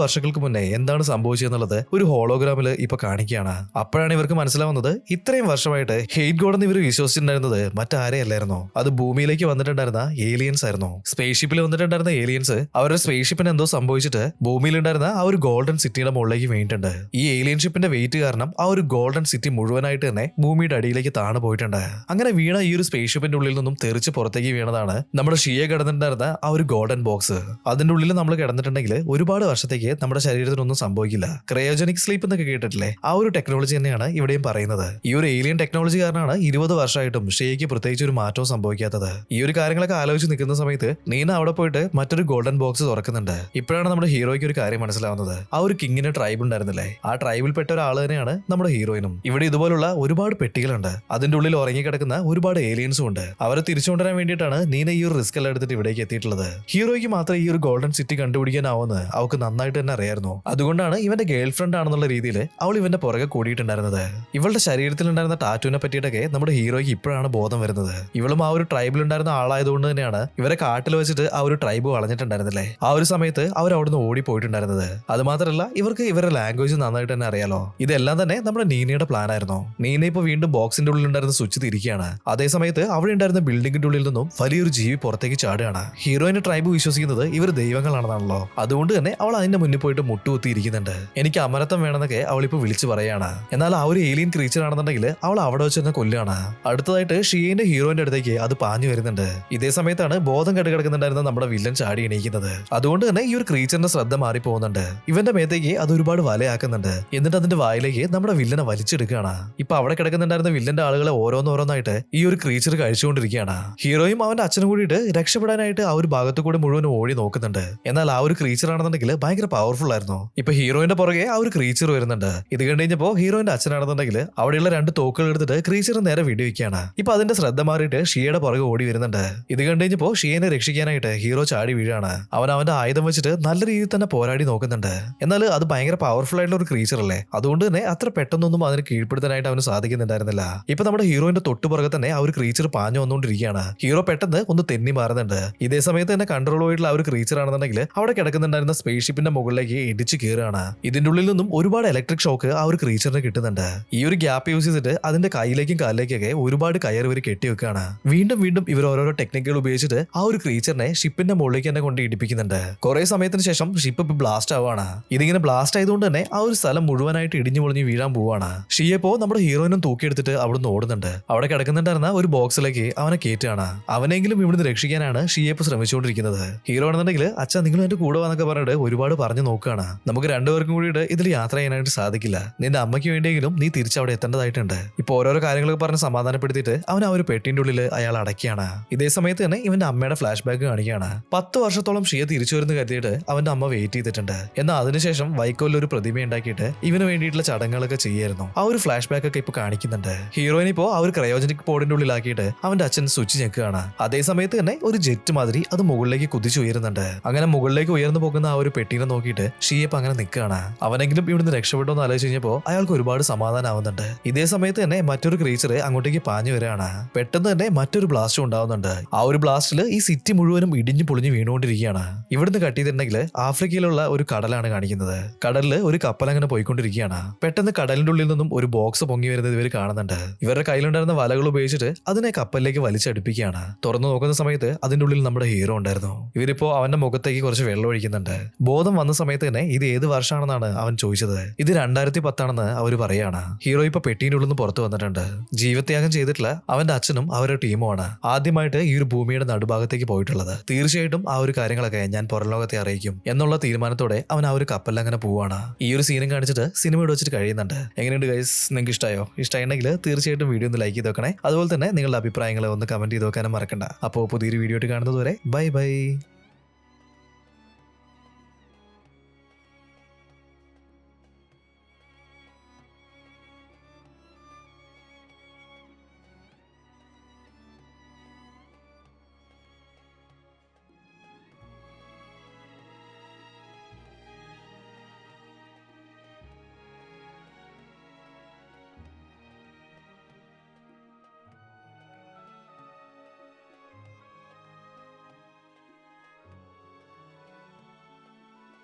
വർഷങ്ങൾക്ക് മുന്നേ എന്താണ് സംഭവിച്ചതെന്നുള്ളത് ഒരു ഹോളോഗ്രാമിൽ ഇപ്പൊ കാണിക്കുകയാണ്. അപ്പോഴാണ് ഇവർക്ക് മനസ്സിലാവുന്നത് ഇത്രയും വർഷമായിട്ട് ഹെയ്റ്റ് ഗോഡ് എന്ന് ഇവർ വിശ്വസിച്ചിട്ടുണ്ടായിരുന്നത് മറ്റാരെയല്ലായിരുന്നു, അത് ഭൂമിയിലേക്ക് വന്നിട്ടുണ്ടായിരുന്ന ഏലിയൻസ് ആയിരുന്നു. സ്പേസ് ഷിപ്പിൽ വന്നിട്ടുണ്ടായിരുന്ന ഏലിയൻസ് അവരുടെ സ്പേസ് ഷിപ്പിന് എന്തോ സംഭവിച്ചിട്ട് ഭൂമിയിലുണ്ടായിരുന്ന ആ ഒരു ഗോൾഡൻ സിറ്റിയുടെ മുകളിലേക്ക് വീണിട്ടുണ്ട്. ഈ ഏലിയൻ ഷിപ്പിന്റെ വെയിറ്റ് കാരണം ആ ഒരു ഗോൾഡൻ സിറ്റി മുഴുവനായിട്ട് തന്നെ ഭൂമിയുടെ അടിയിലേക്ക് താണു പോയിട്ടുണ്ട്. അങ്ങനെ വീണ ഈ ഒരു സ്പേസ് ഷിപ്പിന്റെ ഉള്ളിൽ നിന്നും തെറിച്ച് പുറത്തേക്ക് വീണതാണ് നമ്മുടെ ഷിയ കിടന്നിട്ടുണ്ടായിരുന്ന ആ ഒരു ഗോൾഡൻ ബോക്സ്. അതിന്റെ ഉള്ളിൽ നമ്മൾ കിടന്നിട്ടുണ്ടെങ്കിൽ ഒരുപാട് വർഷത്തേക്ക് നമ്മുടെ ശരീരത്തിനൊന്നും സംഭവിക്കില്ല. ക്രയോജനിക് സ്ലീപ്പ് എന്നൊക്കെ കേട്ടിട്ടില്ലേ, ആ ഒരു ടെക്നോളജി തന്നെയാണ് ഇവിടെയും പറയുന്നത്. ഈ ഒരു ഏലിയൻ ടെക്നോളജി കാരണമാണ് 20 വർഷമായിട്ടും ഷിയയ്ക്ക് പ്രത്യേകിച്ച് ഒരു മാറ്റവും സംഭവിക്കാത്തത്. ഈ ഒരു കാര്യങ്ങളൊക്കെ ആലോചിച്ച് നിൽക്കുന്ന സമയത്ത് നീന അവിടെ പോയിട്ട് മറ്റൊരു ഗോൾഡൻ ബോക്സ് തുറക്കുന്നുണ്ട്. ഇപ്പോഴാണ് നമ്മുടെ ഹീറോയ്ക്ക് ഒരു കാര്യം മനസ്സിലാവുന്നത്. ആ ഒരു കിങ്ങിന് ട്രൈബ് ഉണ്ടായിരുന്നില്ലേ, ആ ട്രൈബിൽപ്പെട്ട ഒരാൾ തന്നെയാണ് നമ്മുടെ ഹീറോയിനും. ഇവിടെ ഇതുപോലുള്ള ഒരുപാട് പെട്ടികളുണ്ട്. അതിന്റെ ഉള്ളിൽ ഉറങ്ങിക്കിടക്കുന്ന ഒരുപാട് ഏലിയൻസും ഉണ്ട്. അവരെ തിരിച്ചുകൊണ്ടുവരാൻ വേണ്ടിയിട്ടാണ് നീന ഈ ഒരു റിസ്ക് എല്ലാം എടുത്തിട്ട് ഇവിടേക്ക് എത്തിയിട്ടുള്ളത്. ഹീറോയ്ക്ക് മാത്രമേ ഈ ഒരു ഗോൾഡൻ സിറ്റി കണ്ടുപിടിക്കാനാവുമെന്ന് അവൾക്ക് നന്നായിട്ട് തന്നെ അറിയായിരുന്നു. അതുകൊണ്ടാണ് ഇവന്റെ ഗേൾ ഫ്രണ്ട് ആണെന്നുള്ള രീതിയിൽ അവൾ ഇവന്റെ പുറകെ കൂടിയിട്ടുണ്ടായിരുന്നത്. ഇവളുടെ ശരീരത്തിലുണ്ടായിരുന്ന ടാറ്റുവിനെ പറ്റിയിട്ടൊക്കെ നമ്മുടെ ഹീറോയ്ക്ക് ഇപ്പോഴാണ് ബോധം വരുന്നത്. ഇവളും ആ ഒരു ട്രൈബിൽ ഉണ്ടായിരുന്ന ആളായതുകൊണ്ട് തന്നെയാണ് ഇവരെ കാട്ടിൽ വെച്ചിട്ട് ആ ഒരു ട്രൈബ് വളഞ്ഞിട്ടുണ്ടായിരുന്നില്ലേ, ആ ഒരു സമയത്ത് അവർ അവിടുന്ന് ഓടിപ്പോയിട്ടുണ്ടായിരുന്നത്. അത് മാത്രമല്ല ഇവർക്ക് ഇവരുടെ ലാംഗ്വേജ് നന്നായിട്ട് തന്നെ അറിയാലോ. ഇതെല്ലാം തന്നെ നമ്മുടെ നീനയുടെ പ്ലാൻ ആയിരുന്നു. നീന ഇപ്പൊ വീണ്ടും ബോക്സിന്റെ ഉള്ളിൽ ഉണ്ടായിരുന്ന സ്വിച്ച് തിരിക്കുകയാണ്. അതേ സമയത്ത് അവിടെ ഉണ്ടായിരുന്ന ബിൽഡിംഗിന്റെ ഉള്ളിൽ നിന്നും വലിയൊരു ജീവി പുറത്തേക്ക് ചാടുകയാണ്. ഹീറോയിന്റെ ട്രൈബ് വിശ്വസിക്കുന്നത് ഇവർ ദൈവങ്ങളാണെന്നാണല്ലോ. അതുകൊണ്ട് തന്നെ അവൾ അതിന്റെ മുന്നിൽ പോയിട്ട് മുട്ടുകുത്തി ഇരിക്കുന്നുണ്ട്. എനിക്ക് അമരത്വം വേണമെന്നൊക്കെ അവൾ ഇപ്പൊ വിളിച്ചു പറയാണ്. എന്നാൽ ആ ഒരു ഏലിയൻ ക്രീച്ചർ ആണെന്നുണ്ടെങ്കിൽ അവൾ അവിടെ വെച്ച് തന്നെ കൊല്ലുകയാണ്. അടുത്തതായിട്ട് ഷിയന്റെ ഹീറോയിന്റെ അടുത്തേക്ക് അത് പാഞ്ഞു വരുന്നുണ്ട്. ഇതേ സമയത്താണ് ബോധം കിടക്കുന്നുണ്ടായിരുന്ന നമ്മുടെ വില്ലൻ ചാടി എണീക്കുന്നത്. അതുകൊണ്ട് തന്നെ ഈ ഒരു ക്രീച്ചറിന്റെ ശ്രദ്ധ മാറി പോകുന്നുണ്ട്. ഇവന്റെ മേത്തേക്ക് അത് ഒരുപാട് വലയാക്കുന്നുണ്ട്. എന്നിട്ട് അതിന്റെ വായിലേക്ക് നമ്മുടെ വില്ലനെ വലിച്ചെടുക്കുകയാണ്. ഇപ്പൊ അവിടെ കിടക്കുന്നുണ്ടായിരുന്ന വില്ലന്റെ ആളുകളെ ഓരോന്നോരോന്നായിട്ട് ഈ ഒരു ക്രീച്ചർ കഴിച്ചുകൊണ്ടിരിക്കുകയാണ്. ഹീറോയും അവന്റെ അച്ഛനും കൂടിയിട്ട് രക്ഷപ്പെടാനായിട്ട് ആ ഒരു ഭാഗത്തു കൂടെ മുഴുവൻ ഓടി നോക്കുന്നുണ്ട്. എന്നാൽ ആ ഒരു ക്രീച്ചർ ആണെന്നുണ്ടെങ്കിൽ ഭയങ്കര പവർഫുൾ ആയിരുന്നു. ഇപ്പൊ ഹീറോയിന്റെ പുറകെ ആ ഒരു ക്രീച്ചർ വരുന്നുണ്ട്. ഇത് കഴിഞ്ഞപ്പോ ഹീറോയിന്റെ അച്ഛനാണെന്നുണ്ടെങ്കിൽ അവിടെയുള്ള 2 തോക്കുകൾ എടുത്തിട്ട് ക്രീച്ചറിന് നേരെ വെടിവെക്കുകയാണ്. ഇപ്പൊ അതിന്റെ ശ്രദ്ധ മാറിയിട്ട് ഷിയയുടെ പുറകെ ഓടി വരുന്നുണ്ട്. ഇത് കഴിഞ്ഞപ്പോ ഷിയനെ രക്ഷിക്കാനായിട്ട് ഹീറോ ചാടി വീഴാണ്. അവൻ അവന്റെ ആയുധം വെച്ചിട്ട് നല്ല രീതിയിൽ തന്നെ പോരാടി നോക്കുന്നുണ്ട്. എന്നാൽ അത് ഭയങ്കര പവർഫുൾ ആയിട്ടുള്ള ഒരു ക്രീച്ചർ അല്ലേ, അതുകൊണ്ട് തന്നെ അത്ര പെട്ടെന്നൊന്നും അതിന് കീഴ്പ്പെടുത്താനായിട്ട് അവന് സാധിക്കുന്നുണ്ടായിരുന്നില്ല. ഇപ്പൊ നമ്മുടെ ഹീറോയിന്റെ തൊട്ടുപുറകെ തന്നെ ആ ഒരു ക്രീച്ചർ പാഞ്ഞു വന്നുകൊണ്ടിരിക്കുകയാണ്. ഹീറോ പെട്ടെന്ന് ഒന്ന് തെന്നി മാറുന്നുണ്ട്. ഇതേ സമയത്ത് തന്നെ കൺട്രോൾ പോയിട്ടുള്ള ആ ഒരു ക്രീച്ചർ ആണെന്നുണ്ടെങ്കിൽ അവിടെ കിടക്കുന്നുണ്ടായിരുന്ന സ്പേസ് ഷിപ്പിന്റെ മുകളിലേക്ക് ഇടിച്ചു കയറുകയാണ്. ഇതിന്റെ ഉള്ളിൽ നിന്നും ഒരുപാട് ഇലക്ട്രിക് ഷോക്ക് ആ ഒരു ക്രീച്ചറിന് കിട്ടുന്നുണ്ട്. ഈ ഒരു ഗ്യാപ്പ് യൂസ് ചെയ്തിട്ട് അതിന്റെ കയ്യിലേക്കും കാലിലേക്കൊക്കെ ഒരുപാട് കയർ ഇവർ കെട്ടിവെക്കുകയാണ്. വീണ്ടും വീണ്ടും ഇവർ ഓരോരോ ടെക്നിക്കുകൾ ഉപയോഗിച്ചിട്ട് ആ ഒരു ക്രീച്ചറിനെ ഷിപ്പിന്റെ മുകളിലേക്ക് തന്നെ കൊണ്ട് ഇടിപ്പിക്കുന്നുണ്ട്. കുറെ സമയം സമയത്തിന് ശേഷം ഷിപ്പ് ബ്ലാസ്റ്റ് ആവുകയാണ്. ഇതിങ്ങനെ ബ്ലാസ്റ്റ് ആയതുകൊണ്ട് തന്നെ ആ ഒരു സ്ഥലം മുഴുവനായിട്ട് ഇടിഞ്ഞു പൊളിഞ്ഞ് വീഴാൻ പോവാണ്. ഷിയപ്പോ നമ്മുടെ ഹീറോയിനും തൂക്കിയെടുത്തിട്ട് അവിടുന്ന് ഓടുന്നുണ്ട്. അവിടെ കിടക്കുന്നുണ്ടായിരുന്ന ഒരു ബോക്സിലേക്ക് അവനെ കയറ്റുകയാണ്. അവനെങ്കിലും ഇവിടുന്ന് രക്ഷിക്കാനാണ് ഷിയപ്പ് ശ്രമിച്ചുകൊണ്ടിരിക്കുന്നത്. ഹീറോ ആണെന്നുണ്ടെങ്കിൽ അച്ഛാ നിങ്ങൾ എന്റെ കൂടെ വന്നൊക്കെ പറഞ്ഞിട്ട് ഒരുപാട് പറഞ്ഞു നോക്കുകയാണ്. നമുക്ക് രണ്ടുപേർക്കും കൂടിയിട്ട് ഇതിൽ യാത്ര ചെയ്യാനായിട്ട് സാധിക്കില്ല. നിന്റെ അമ്മയ്ക്ക് വേണ്ടിയെങ്കിലും നീ തിരിച്ചവിടെ എത്തേണ്ടതായിട്ടുണ്ട്. ഇപ്പൊ ഓരോരോ കാര്യങ്ങളൊക്കെ പറഞ്ഞ് സമാധാനപ്പെടുത്തിയിട്ട് അവൻ ആ ഒരു പെട്ടിന്റെ ഉള്ളിൽ അയാൾ അടയ്ക്കുകയാണ്. ഇതേ സമയത്ത് തന്നെ ഇവന്റെ അമ്മയുടെ ഫ്ലാഷ് ബാക്ക് കാണിക്കുകയാണ്. 10 വർഷത്തോളം ഷിയ തിരിച്ചു വരുന്ന കരുതിയിട്ട് അവന്റെ അമ്മ വെയിറ്റ് ചെയ്തിട്ടുണ്ട്. എന്നാൽ അതിനുശേഷം വൈക്കോലിൽ ഒരു പ്രതിമ ഉണ്ടാക്കിയിട്ട് ഇവന് വേണ്ടിയിട്ടുള്ള ചടങ്ങുകളൊക്കെ ചെയ്യായിരുന്നു. ആ ഒരു ഫ്ലാഷ് ബാക്ക് ഒക്കെ ഇപ്പൊ കാണിക്കുന്നുണ്ട്. ഹീറോയിൻ ഇപ്പോ ആ ഒരു ക്രയോജനിക് പോഡിന്റെ ഉള്ളിലാക്കിയിട്ട് അവന്റെ അച്ഛൻ സ്വിച്ച് ഞെക്കുകയാണ്. അതേ സമയത്ത് തന്നെ ഒരു ജെറ്റ് മാതിരി അത് മുകളിലേക്ക് കുതിച്ചു ഉയരുന്നുണ്ട്. അങ്ങനെ മുകളിലേക്ക് ഉയർന്നു പോകുന്ന ആ ഒരു പെട്ടീനെ നോക്കിയിട്ട് ഷിയപ്പ് അങ്ങനെ നിൽക്കുകയാണ്. അവനെങ്കിലും ഇവിടുന്ന് രക്ഷപ്പെട്ടോ എന്ന് ആലോചിച്ച് കഴിഞ്ഞപ്പോ അയാൾക്ക് ഒരുപാട് സമാധാനമാവുന്നുണ്ട്. ഇതേ സമയത്ത് തന്നെ മറ്റൊരു ക്രീച്ചർ അങ്ങോട്ടേക്ക് പാഞ്ഞു വരികയാണ്. പെട്ടെന്ന് തന്നെ മറ്റൊരു ബ്ലാസ്റ്റും ഉണ്ടാവുന്നുണ്ട്. ആ ഒരു ബ്ലാസ്റ്റിൽ ഈ സിറ്റി മുഴുവനും ഇടിഞ്ഞു പൊളിഞ്ഞു വീണുകൊണ്ടിരിക്കുകയാണ്. ഇവിടുന്ന് കട്ട് ചെയ്തിട്ടുണ്ടെങ്കിൽ ആഫ്രിക്കയിലുള്ള ഒരു കടലാണ് കാണിക്കുന്നത്. കടലിൽ ഒരു കപ്പൽ അങ്ങനെ പോയിക്കൊണ്ടിരിക്കുകയാണ്. പെട്ടെന്ന് കടലിന്റെ ഉള്ളിൽ നിന്നും ഒരു ബോക്സ് പൊങ്ങി വരുന്നത് ഇവർ കാണുന്നുണ്ട്. ഇവരുടെ കയ്യിലുണ്ടായിരുന്ന വലകൾ ഉപയോഗിച്ചിട്ട് അതിനെ കപ്പലിലേക്ക് വലിച്ചടുപ്പിക്കുകയാണ്. തുറന്നു നോക്കുന്ന സമയത്ത് അതിന്റെ ഉള്ളിൽ നമ്മുടെ ഹീറോ ഉണ്ടായിരുന്നു. ഇവരിപ്പോ അവന്റെ മുഖത്തേക്ക് കുറച്ച് വെള്ളം ഒഴിക്കുന്നുണ്ട്. ബോധം വന്ന സമയത്ത് തന്നെ ഇത് ഏത് വർഷമാണെന്നാണ് അവൻ ചോദിച്ചത്. ഇത് 2010 അവർ പറയാണ്. ഹീറോ ഇപ്പൊ പെട്ടീൻ്റെ ഉള്ളിൽ നിന്ന് പുറത്തു വന്നിട്ടുണ്ട്. ജീവത്യാഗം ചെയ്തിട്ടുള്ള അവന്റെ അച്ഛനും അവരുടെ ടീമുമാണ് ആദ്യമായിട്ട് ഈ ഒരു ഭൂമിയുടെ നടുഭാഗത്തേക്ക് പോയിട്ടുള്ളത്. തീർച്ചയായിട്ടും ആ ഒരു കാര്യങ്ങളൊക്കെ ഞാൻ പുറം ലോകത്തെ അറിയിക്കും എന്നുള്ള തീരുമാനത്തോടെ അവൻ ആ ഒരു കപ്പലിൽ അങ്ങനെ പോവാണ്. ഈ ഒരു സീനും കാണിച്ചിട്ട് സിനിമ ഇവിടെ വെച്ചിട്ട് കഴിയുന്നുണ്ട്. എങ്ങനെയുണ്ട് ഗൈസ്? നിങ്ങൾക്ക് ഇഷ്ടമായോ? ഇഷ്ടമായിട്ടുണ്ടെങ്കിൽ തീർച്ചയായിട്ടും വീഡിയോ ഒന്ന് ലൈക്ക് ചെയ്ത് വെക്കണേ. അതുപോലെ തന്നെ നിങ്ങളുടെ അഭിപ്രായങ്ങൾ ഒന്ന് കമന്റ് ചെയ്ത് വെക്കാനും മറക്കണ്ട. അപ്പോൾ പുതിയൊരു വീഡിയോ ആയിട്ട് കാണുന്നത് വരെ ബൈ ബൈ.